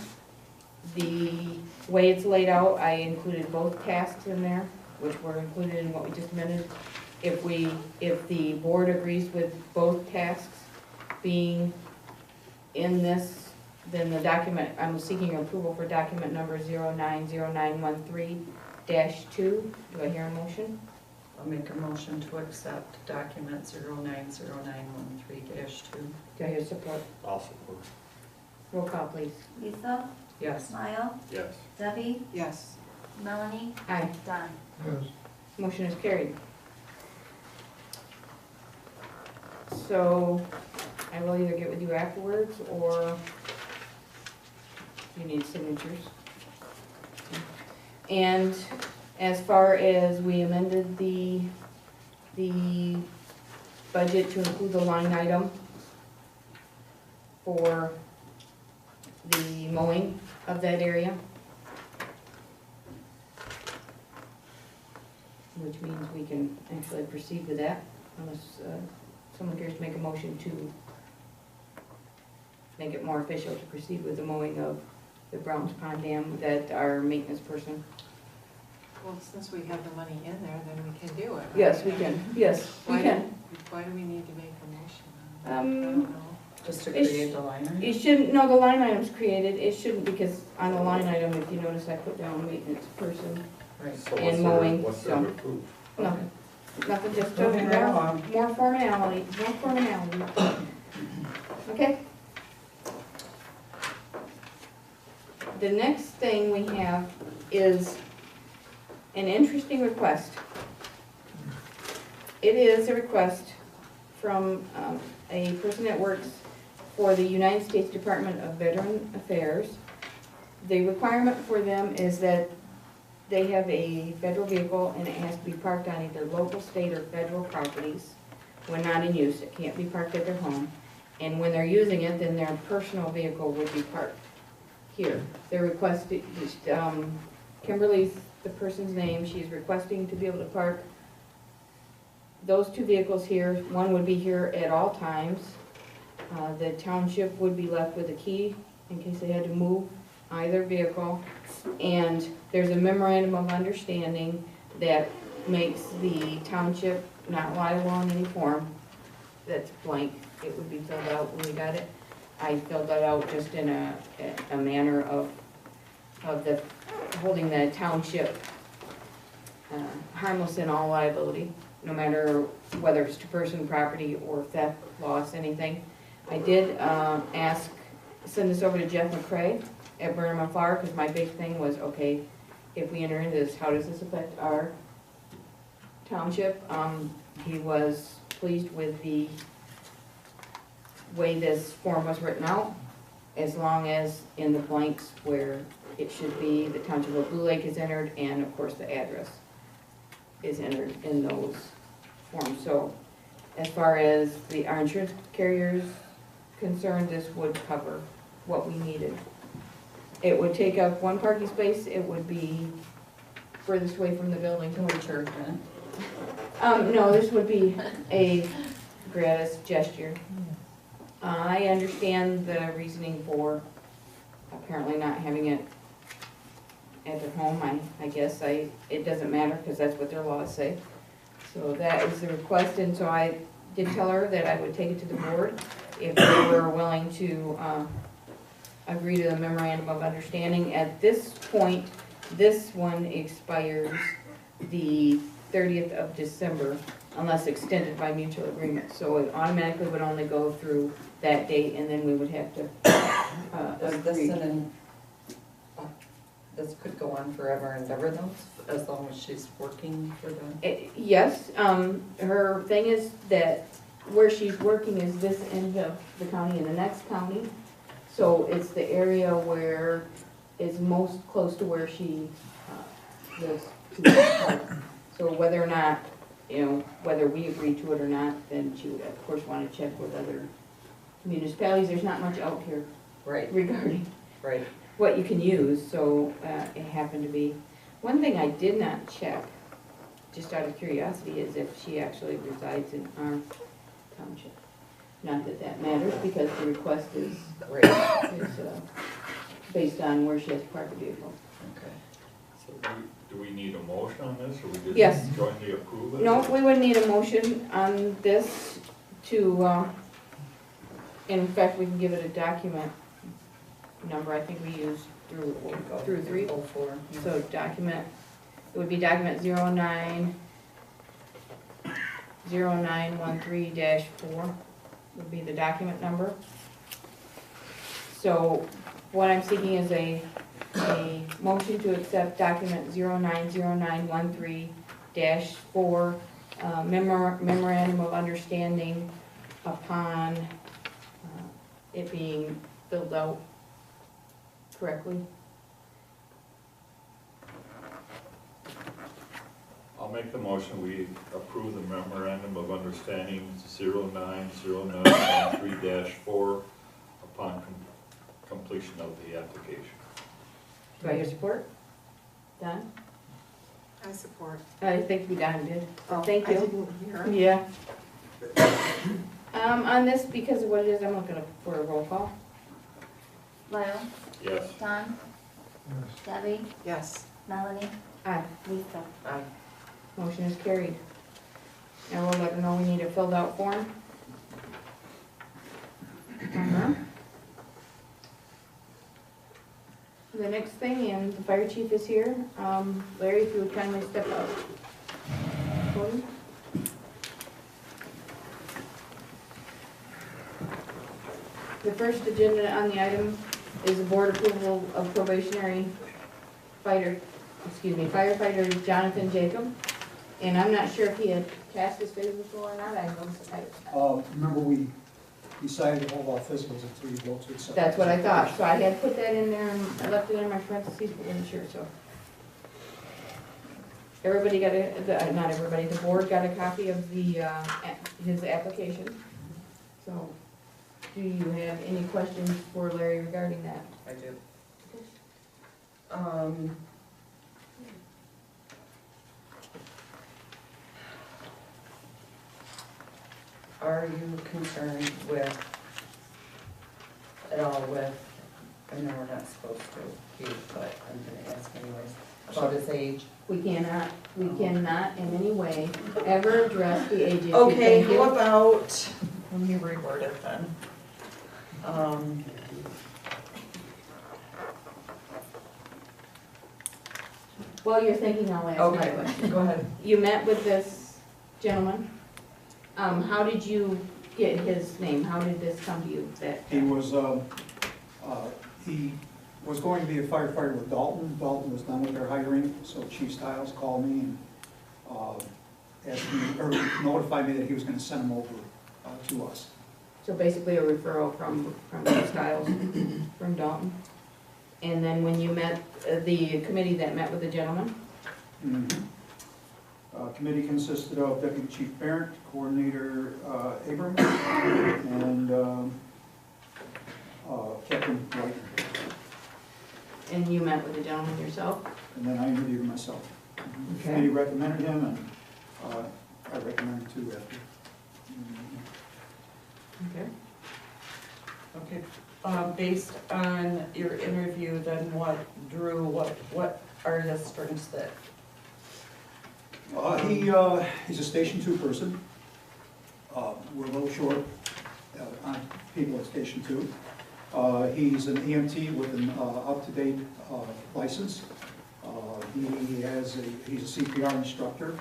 The way it's laid out, I included both tasks in there, which were included in what we just amended. If the board agrees with both tasks being in this, then the document, I'm seeking approval for document number 090913-2. Do I hear a motion? I'll make a motion to accept document 090913-2. Do I hear support? I'll support. Roll call, please. Lisa, Yes. Lyle, Yes. Debbie, Yes. Melanie, Aye. Don. Yes. Motion is carried. So I will either get with you afterwards, or you need signatures. And as far as we amended the budget to include the line item for the mowing of that area, which means we can actually proceed with that, unless someone cares to make a motion to make it more official to proceed with the mowing of the Browns Pond Dam, that our maintenance person. Well, since we have the money in there, then we can do it. right? Yes, we can, yes, we Why can. do- Why do we need to make a motion? I Um, don't know. Just to It's- create the line item? It shouldn't, no, the line item's created, it shouldn't, because on the line item, if you notice, I put down maintenance person. Right. So And what's there- mowing, What's there so. to prove? Nothing, nothing, just Moving right along. more formality, Okay? The next thing we have is an interesting request. It is a request from a person that works for the United States Department of Veteran Affairs. The requirement for them is that they have a federal vehicle, and it has to be parked on either local, state, or federal properties. When not in use, it can't be parked at their home. And when they're using it, then their personal vehicle would be parked here. They're requesting, Kimberly's the person's name, she's requesting to be able to park those two vehicles here. One would be here at all times. The township would be left with a key in case they had to move either vehicle. And there's a memorandum of understanding that makes the township not liable in any form. That's blank, it would be filled out when we got it. I filled that out just in a manner of the, holding the township harmless in all liability, no matter whether it's to person, property, or theft, loss, anything. I did send this over to Jeff McCray at Burnham and Flower, because my big thing was, okay, if we enter into this, how does this affect our township? He was pleased with the way this form was written out, as long as in the blanks where it should be, the township of Blue Lake is entered, and of course the address is entered in those forms. So as far as our insurance carriers concerned, this would cover what we needed. It would take up one parking space, it would be furthest away from the building. Can we charge that? No, this would be a gratis gesture. I understand the reasoning for apparently not having it at their home. I guess it doesn't matter because that's what their laws say. So that is the request, and so I did tell her that I would take it to the board if they were willing to agree to the memorandum of understanding. At this point, this one expires the 30th of December unless extended by mutual agreement. So it automatically would only go through that date, and then we would have to Is this agree. this could go on forever and ever though, as long as she's working for the? Yes, her thing is that where she's working is this end of the county and the next county. So it's the area where is most close to where she lives. So whether or not, whether we agree to it or not, then she would of course want to check with other municipalities. There's not much out here Right, regarding right. what you can use, so it happened to be. One thing I did not check, just out of curiosity, is if she actually resides in our township. Not that that matters, because the request is based on where she has parked the vehicle. Okay. So Do we need a motion on this, or we just Yes. jointly approve it? No, we would need a motion on this to, in fact, we can give it a document number. I think we used through 3. 04. So document, it would be document 0913-4 would be the document number. So what I'm seeking is a motion to accept document 090913-4, memorandum of understanding upon it being filled out correctly. I'll make the motion, we approve the memorandum of understanding 090913-4 upon completion of the application. Do I hear support? Don? I support. I think we Don did. Oh, Thank I you. didn't hear it. Yeah. On this, because of what it is, I'm looking for a roll call. Lyle, Yes. Don, Yes. Debbie, Yes. Melanie, Aye. Lisa. Aye. Motion is carried. Now we'll let her know we need a filled out form. The next thing, and the fire chief is here. Larry, if you would kindly step up. Cody? The first agenda on the item is the board approval of firefighter Jonathan Jacob. And I'm not sure if he had passed his physical or not, Remember, we decided to hold off physicals until you vote to accept. that's what I thought, so I had put that in there and I left it in my parentheses, but wasn't sure, so. Everybody got not everybody, the board got a copy of his application. So, do you have any questions for Larry regarding that? I do. Are you concerned with, at all with, I know we're not supposed to here, but I'm gonna ask anyways, about his age? We cannot in any way ever address the age issue. Okay, Thank you. how about, let me reword it then. While you're thinking, I'll ask my Okay, question. go ahead. You met with this gentleman. How did you get his name? How did this come to you? He was going to be a firefighter with Dalton. Dalton was done with their hiring, so Chief Stiles called me and asked me, or notified me that he was gonna send him over to us. So basically a referral from Styles, from Dalton. And then when you met, the committee that met with the gentleman, Committee consisted of Deputy Chief Barrett, Coordinator Abram, and Captain open right. And you met with the gentleman yourself? And then I interviewed myself. The Okay. committee recommended him, and I recommended two after. Okay. Okay, based on your interview, then what are his strengths that? He's a Station 2 person. We're a little short on people at Station 2. He's an EMT with an up-to-date license. He's a CPR instructor.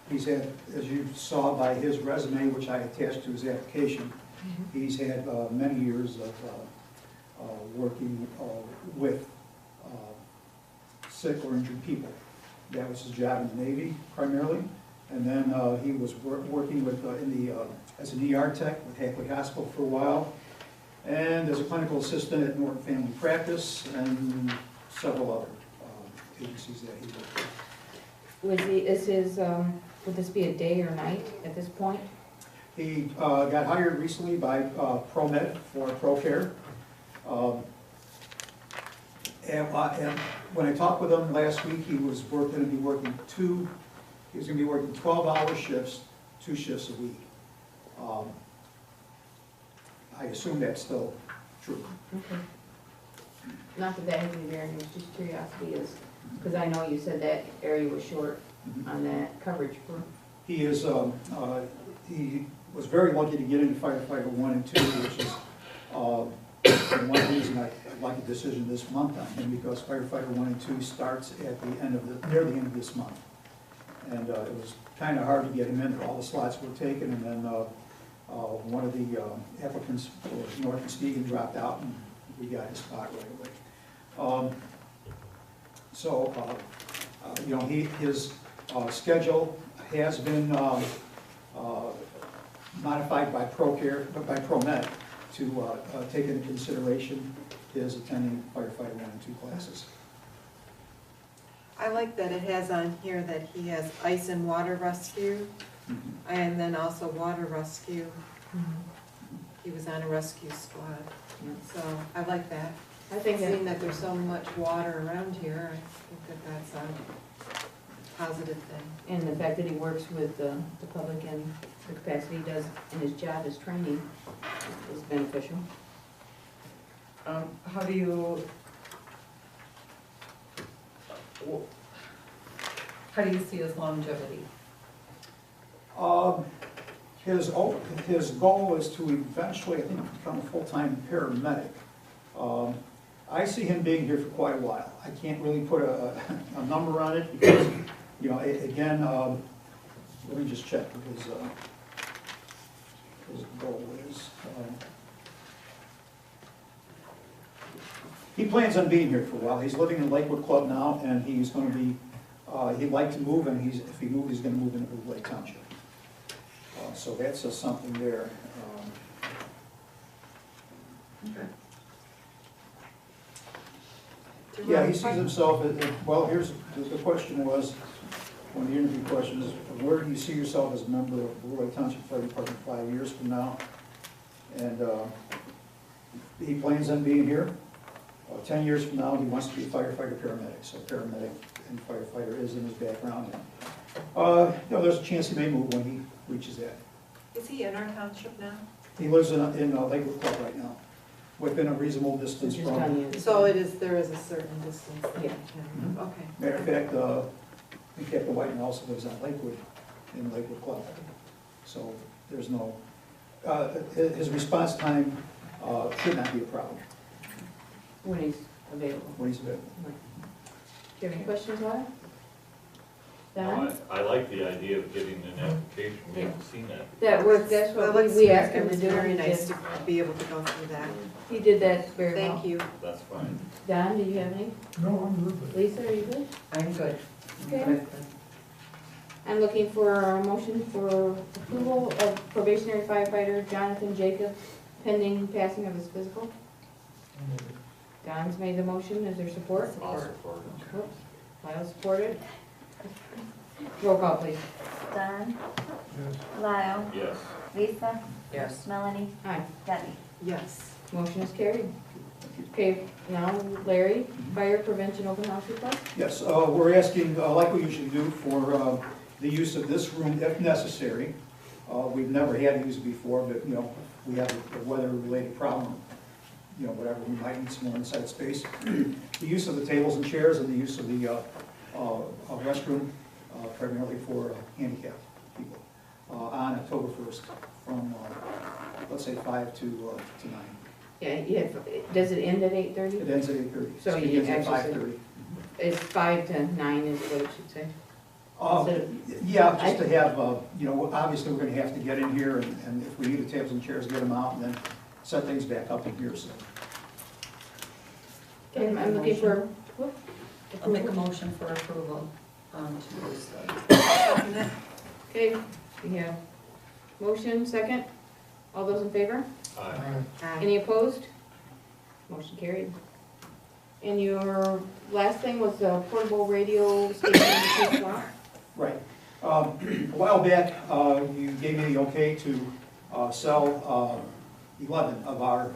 He's had, as you saw by his resume, which I attached to his application, he's had many years of working with sick or injured people. That was his job in the Navy primarily. And then he was working with as an ER tech with Hackley Hospital for a while, and as a clinical assistant at Norton Family Practice and several other agencies that he worked with. Would this be a day or night at this point? He got hired recently by ProMed for ProCare. And when I talked with him last week, he was going to be working 12-hour shifts, 2 shifts a week. I assume that's still true. Okay. Not that has any bearing, it's just curiosity is, because I know you said that area was short on that coverage for. He is, he was very lucky to get into firefighter 1 and 2, which is one reason I like a decision this month on him, because firefighter 1 and 2 starts at the end of near the end of this month. And it was kind of hard to get him in. All the slots were taken, and then one of the applicants for North Muskegon dropped out, and we got his spot right away. You know, his schedule has been modified by ProMed to take into consideration his attending firefighter 1 and 2 classes. I like that it has on here that he has ice and water rescue, and then also water rescue. He was on a rescue squad, so I like that. I think Seeing that there's so much water around here, I think that that's a positive thing. and the fact that he works with the public and the capacity he does in his job, his training is beneficial. How do you see his longevity? His goal is to eventually, I think, become a full-time paramedic. I see him being here for quite a while. I can't really put a number on it because, you know, again, let me just check what his goal is. He plans on being here for a while. He's living in Lakewood Club now, and he's going to be, he'd like to move, and if he moves, he's going to move into Lake Township. So that's something there. Okay. Yeah, he sees himself, well, here's, the question was, one of the interview questions is, where do you see yourself as a member of the Lake Township Fire Department 5 years from now? And he plans on being here. 10 years from now, he wants to be a firefighter paramedic, so paramedic and firefighter is in his background. You know, there's a chance he may move when he reaches that. Is he in our township now? He lives in Lakewood Club right now, within a reasonable distance Just from. on the other So side. there is a certain distance that he Yeah. can, okay. Matter of fact, I think Captain Whiteman also lives on Lakewood, in Lakewood Club. So there's no, his response time should not be a problem When he's available. when he's available. Do you have any questions, Laura? Don? I like the idea of getting an application, we haven't seen that. That worked, that's what Well, we asked him it to was do. very He nice did. to be able to go through that. He did that very well. Thank you. That's fine. Don, do you have any? No, I'm good. Lisa, are you good? I'm good. Okay. I'm looking for a motion for approval of probationary firefighter Jonathan Jacob pending passing of his physical. Don's made the motion, is there support? I'll support it. Oops. Lyle supported. Roll call, please. Don, Yes. Lyle, Yes. Lisa, Yes. Melanie, Aye. Debbie. Yes. Motion is carried. Okay, now Larry, fire prevention open house request? Yes, we're asking, like we usually do, for the use of this room if necessary. We've never had to use it before, but, you know, we have a weather-related problem, you know, whatever, we might need some more inside space. The use of the tables and chairs and the use of the restroom, primarily for handicapped people, on October 1st, from, let's say, 5 to 9. Yeah, does it end at 8:30? It ends at 8:30. So It you begins at actually 5:30. It's 5 to 9 is what it should say. Yeah, just to have, you know, obviously, we're gonna have to get in here, and if we need the tables and chairs, get them out, and then set things back up in here, so. Okay, I'm looking for, I'll make a motion for approval to use the. okay, we have motion, second. All those in favor? Aye. Any opposed? Motion carried. And your last thing was the portable radio station in the Chiefs lot? Right. A while back, you gave me the okay to sell 11 of our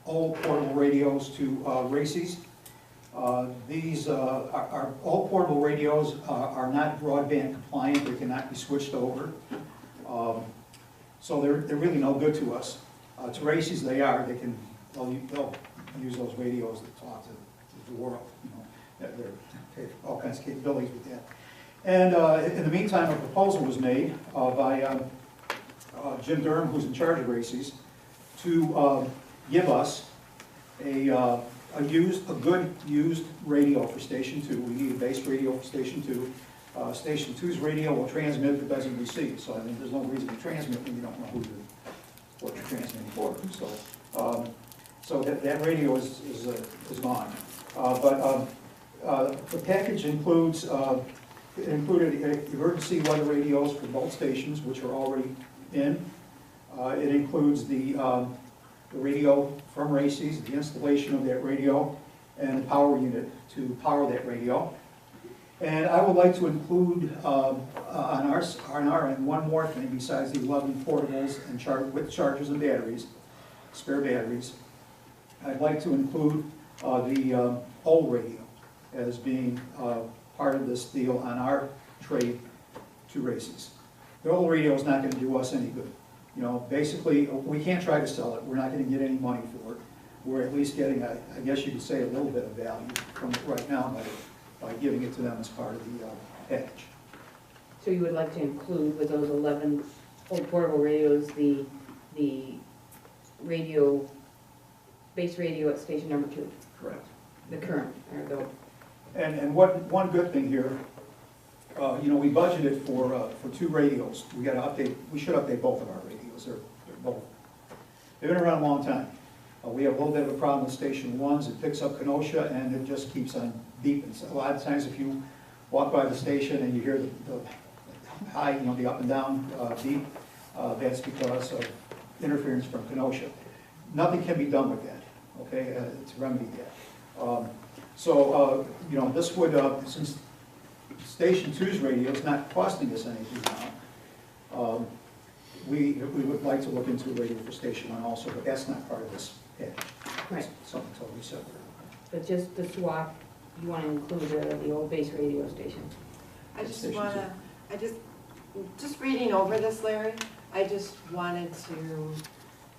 old portable radios to Racy's. These, our old portable radios are not broadband compliant, they cannot be switched over. So they're really no good to us. To Racy's they are, they'll use those radios to talk to the world, you know. They have all kinds of capabilities with that. And in the meantime, a proposal was made by Jim Durham, who's in charge of Racy's, to give us a good used radio for Station 2. We need a base radio for Station 2. Station 2's radio will transmit but doesn't receive, so I mean, there's no reason to transmit when you don't know what you're transmitting for. So that radio is gone. But the package includes included emergency weather radios for both stations, which are already in. It includes the radio from Racy's, the installation of that radio, and the power unit to power that radio. And I would like to include on our end one more thing besides the 11 portables and with chargers and batteries, spare batteries. I'd like to include the old radio as being part of this deal on our trade to Racy's. The old radio is not going to do us any good. You know, basically, we can't try to sell it. We're not going to get any money for it. We're at least getting, I guess you could say, a little bit of value from it right now by giving it to them as part of the package. So you would like to include with those 11 old portable radios, the radio, base radio at station number 2? Correct. The current, or the... And one good thing here, you know, we budgeted for 2 radios. We should update both of our radios. They're both. They've been around a long time. We have a little bit of a problem with Station 1's. It picks up Kenosha and it just keeps on beeping. So a lot of times if you walk by the station and you hear the high, you know, the up and down beep, that's because of interference from Kenosha. Nothing can be done with that, okay, to remedy that. You know, this would, since Station 2's radio is not costing us anything now, we would like to look into a radio for Station 1 also, but that's not part of this package. Right. It's something totally separate. But just the swap, you want to include the old base radio station? I just wanna, just reading over this, Larry, I just wanted to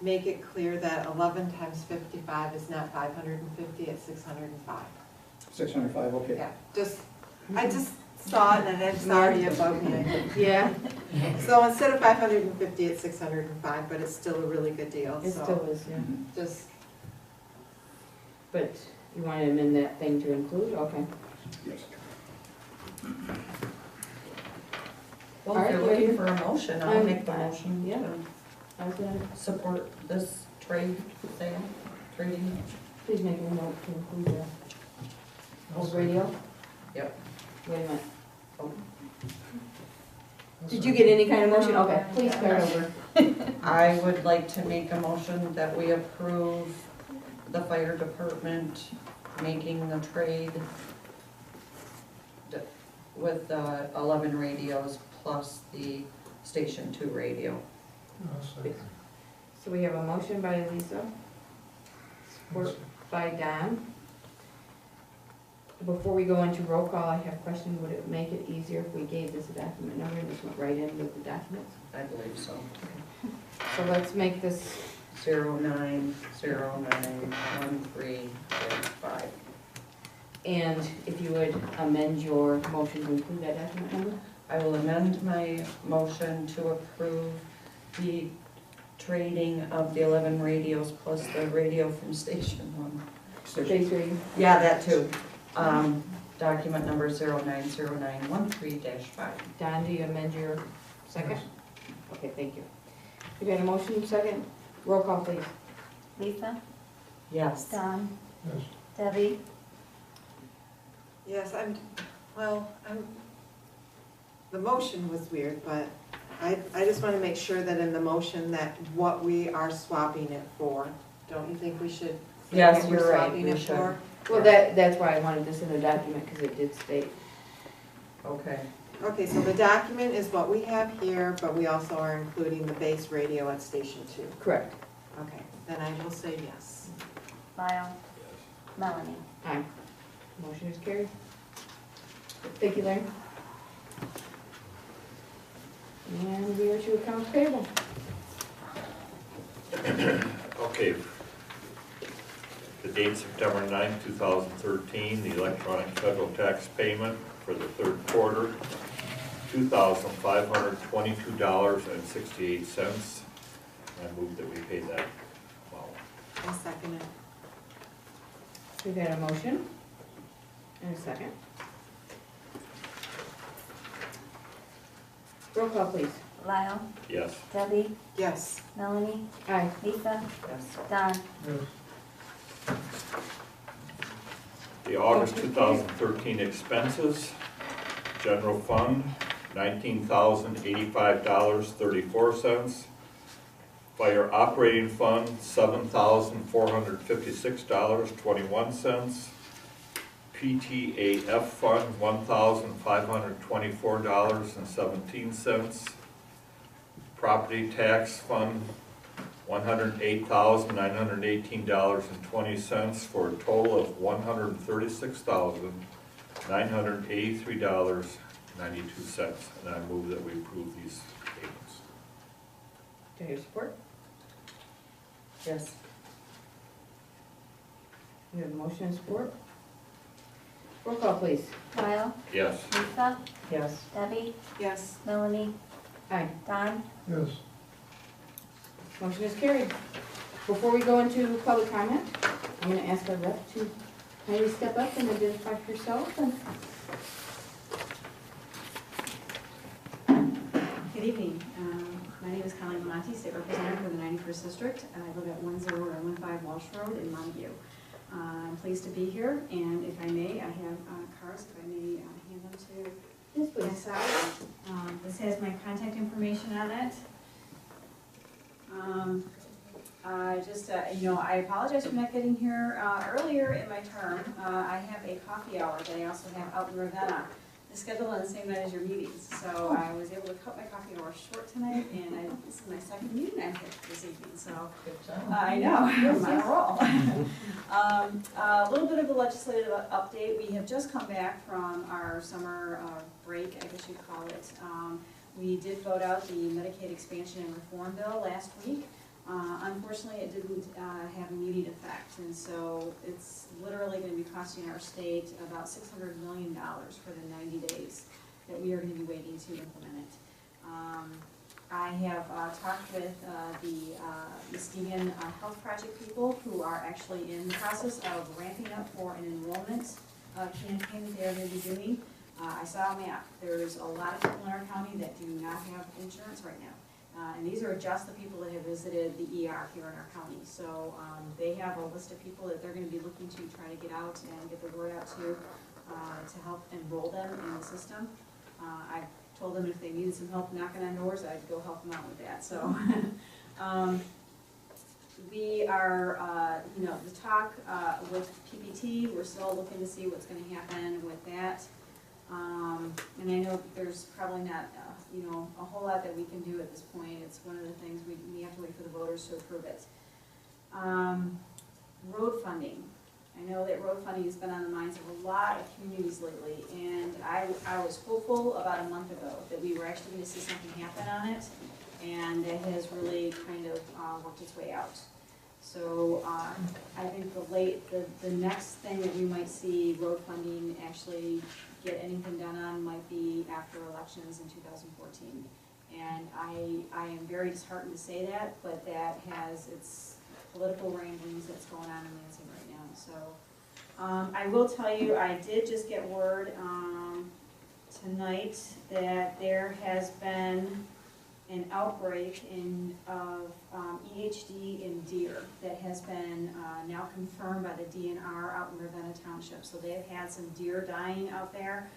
make it clear that 11 times 55 is not 550, it's 605. 605, okay. Yeah, I just saw it and I'm sorry about me. Yeah, So instead of 550, it's 605, but it's still a really good deal, it so still is, yeah. just, But you want to amend that thing to include? Okay. Yes. Well, if you're looking for a motion, I'll I'm make the fine. motion Yeah. to I was gonna, support this sale, trading. please make a note to include the old radio. Yep. Wait a minute. Oh. Did you get any kind of motion? Okay, please start over. I would like to make a motion that we approve the fire department making the trade with 11 radios plus the Station 2 radio. So we have a motion by Lisa, support by Don. Before we go into roll call, I have a question. Would it make it easier if we gave this a document number and just went right in with the documents? I believe so. So let's make this, 090913-5. and if you would amend your motion to include that document number? I will amend my motion to approve the trading of the 11 radios plus the radio from Station 1. Base rating? Yeah, that too. Document number 090913-5. Don, do you amend your second? Okay, thank you. We got a motion, second. Roll call, please. Lisa, Yes. Don, Yes. Debbie, Yes, the motion was weird, but I just want to make sure that in the motion that what we are swapping it for. Don't you think we should? say Yes, what we're you're right, swapping we it should. for? Well, that's why I wanted this in the document, because it did state. Okay. Okay, so the document is what we have here, but we also are including the base radio at Station 2. Correct. Okay, then I will say yes. Lyle, Melanie. Aye. Motion is carried. Thank you, Larry. And we are to accounts payable. Okay. The date September 9th, 2013, the electronic federal tax payment for the third quarter, $2,522.68. I move that we pay that amount. I'll second it. We've had a motion and a second. Roll call, please. Lyle, Yes. Debbie, Yes. Melanie, Aye. Lisa, Yes. Don. Yes. The August 2013 expenses, general fund, $19,085.34. Fire operating fund, $7,456.21. PTAF fund, $1,524.17. Property tax fund, $108,918.20, for a total of $136,983.92. And I move that we approve these payments. Do I hear support? Yes. We have a motion and support. Roll call, please. Lyle, Yes. Lisa, Yes. Debbie, Yes. Melanie, Aye. Don. Yes. Motion is carried. Before we go into public comment, I'm going to ask our rep to kindly step up and identify yourself. Good evening. My name is Colleen Lamonti, State Representative for the 91st District. I live at 10115 Walsh Road in Montague. I'm pleased to be here, and if I may, I have cards, if I may hand them to Yes, please. pass out. This has my contact information on it. I apologize for not getting here earlier in my term. I have a coffee hour that I also have out in Ravenna. It's scheduled on the same night as your meetings, so I was able to cut my coffee hour short tonight, and this is my second meeting I've had this evening, so. Good job. I know, I'm on a roll. A little bit of a legislative update. We have just come back from our summer break, I guess you'd call it. We did vote out the Medicaid expansion and reform bill last week. Unfortunately, it didn't have immediate effect, and so it's literally going to be costing our state about $600 million for the 90 days that we are going to be waiting to implement it. I have talked with the Muskegon Health Project people who are actually in the process of ramping up for an enrollment campaign that they're going to be doing. I saw a map. There's a lot of people in our county that do not have insurance right now. And these are just the people that have visited the ER here in our county. So they have a list of people that they're going to be looking to try to get out and get the word out to help enroll them in the system. I told them if they needed some help knocking on doors, I'd go help them out with that. So we are, the talk with PPT, we're still looking to see what's going to happen with that. And I know there's probably not, a whole lot that we can do at this point. It's one of the things we have to wait for the voters to approve it. road funding. I know that road funding has been on the minds of a lot of communities lately, and I was hopeful about a month ago that we were actually gonna see something happen on it, and it has really kind of worked its way out. So I think the next thing that we might see road funding actually get anything done on might be after elections in 2014. And I am very disheartened to say that, but that has its political ramblings that's going on in Lansing right now. So I will tell you, I did just get word tonight that there has been an outbreak of EHD in deer that has been now confirmed by the DNR out in Ravenna Township. So they've had some deer dying out there.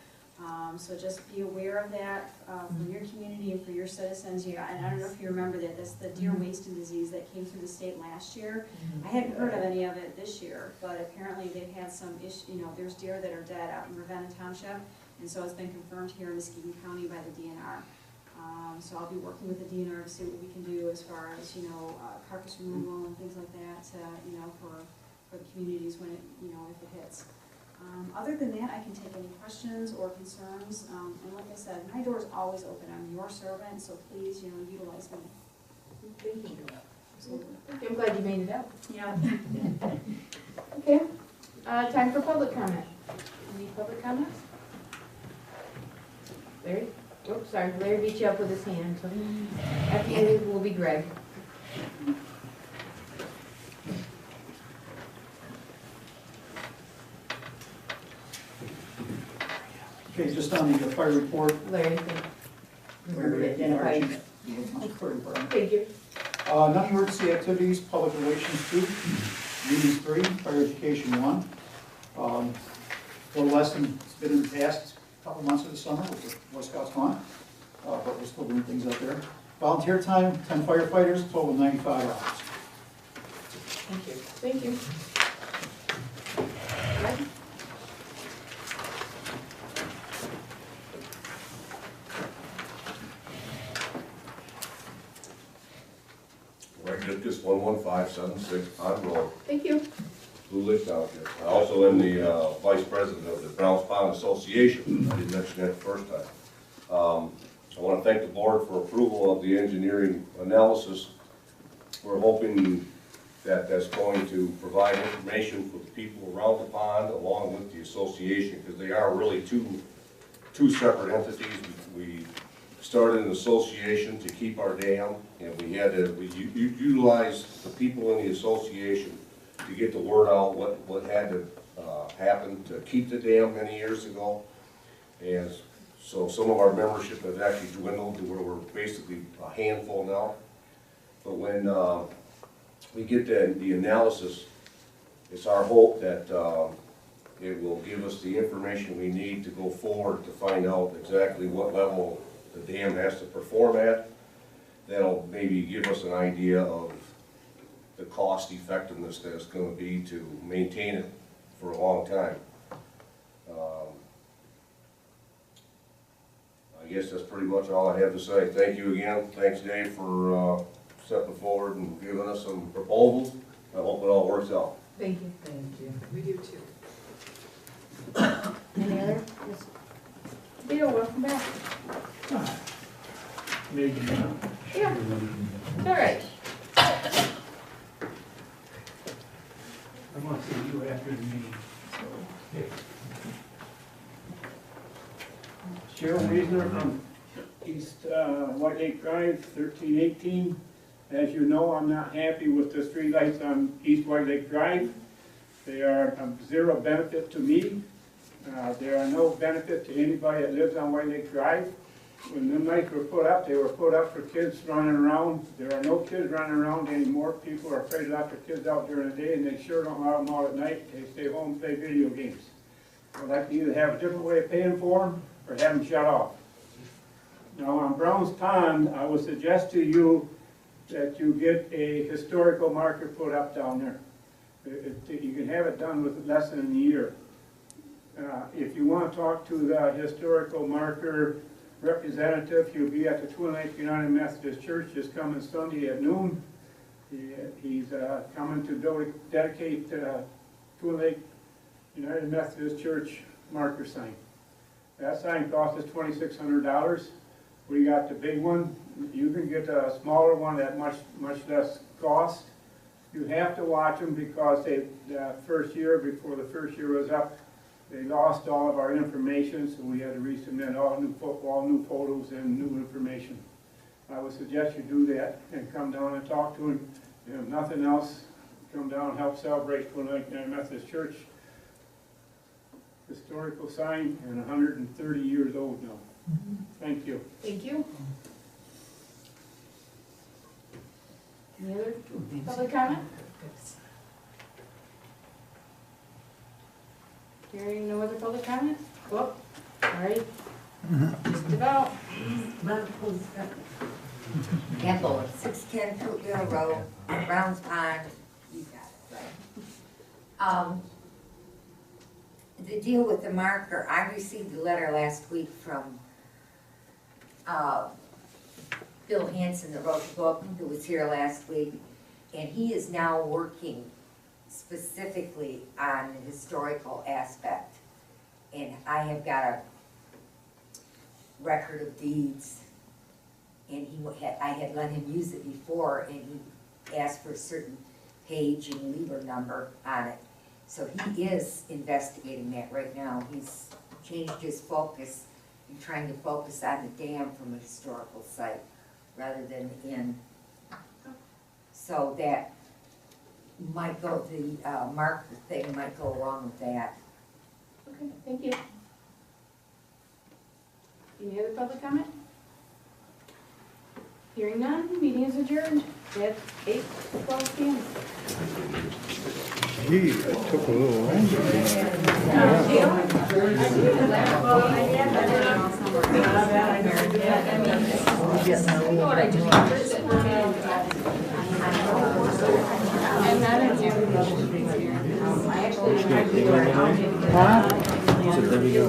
So just be aware of that for your community and for your citizens. Yeah, and I don't know if you remember that, that's the deer wasting disease that came through the state last year. I hadn't heard of any of it this year, but apparently they've had some there's deer that are dead out in Ravenna Township, and so it's been confirmed here in Muskegon County by the DNR. So I'll be working with the DNR to see what we can do as far as, carcass removal and things like that, for the communities when it, if it hits. Other than that, I can take any questions or concerns, and like I said, my door is always open. I'm your servant, so please, utilize me. Thank you. Absolutely. I'm glad you made it out. Yeah. Okay, time for public comment. Any public comments? Larry? Oh, sorry, Larry beat you up with his hand, so at the end will be Greg. Okay, just on the fire report. Larry, remember to identify. Thank you. Non-emergency activities, public relations 2, meetings 3, fire education 1. A little less than it's been in the past couple months of the summer with the Boy Scouts gone, but we're still doing things out there. Volunteer time, 10 firefighters, total of 95 hours. Thank you. Thank you. Greg? Just 11576 on road, Thank you. Blue Lake Township. I also am the vice president of the Browns Pond Association. I didn't mention that the first time. I want to thank the board for approval of the engineering analysis. We're hoping that that's going to provide information for the people around the pond along with the association, because they are really two separate entities. We started an association to keep our dam, and we utilized the people in the association to get the word out what had to happen to keep the dam many years ago. And so some of our membership has actually dwindled to where we're basically a handful now. But when we get the analysis, it's our hope that it will give us the information we need to go forward to find out exactly what level the dam has to perform at. That'll maybe give us an idea of the cost effectiveness that it's going to be to maintain it for a long time. I guess that's pretty much all I have to say. Thank you again. Thanks, Dave, for stepping forward and giving us some proposals. I hope it all works out. Thank you. Thank you. We do too. Any other? Yes. Bill, welcome back. Yeah. All right. I want to see you after the meeting. Cheryl Reasoner from East White Lake Drive, 1318. As you know, I'm not happy with the streetlights on East White Lake Drive. They are of zero benefit to me. They are no benefit to anybody that lives on White Lake Drive. When the lights were put up, they were put up for kids running around. There are no kids running around anymore. People are afraid to let their kids out during the day, and they sure don't allow them out at night. They stay home and play video games. I'd like to either have a different way of paying for them or have them shut off. Now on Brown's Pond, I would suggest to you that you get a historical marker put up down there. You can have it done with less than a year. If you want to talk to the historical marker representative, he'll be at the Twin Lakes United Methodist Church this coming Sunday at noon. He's coming to dedicate Twin Lake United Methodist Church marker sign. That sign cost us $2,600. We got the big one. You can get a smaller one at much less cost. You have to watch them because the first year, before the first year was up, they lost all of our information, so we had to resubmit all new photos and new information. I would suggest you do that and come down and talk to him. And if nothing else, come down and help celebrate Twin Lake United Methodist Church. Historical sign and 130 years old now. Thank you. Thank you. Any other public comment? Hearing no other public comment? Well, all right. Just about. Campbell, 610 Fruitvale Road, Browns Pond, you got it, right? The deal with the marker, I received a letter last week from Bill Hanson that wrote the book, who was here last week, and he is now working specifically on the historical aspect. And I have got a record of deeds, and I had let him use it before, and he asked for a certain page and lever number on it. So he is investigating that right now. He's changed his focus and trying to focus on the dam from a historical site rather than the inn. So that might go, the marker thing might go along with that. Okay, thank you. Any other public comment? Hearing none, meeting is adjourned at 8:12 p.m. Gee, that took a little longer. I'm not a June. I actually tried to do it. So there we go.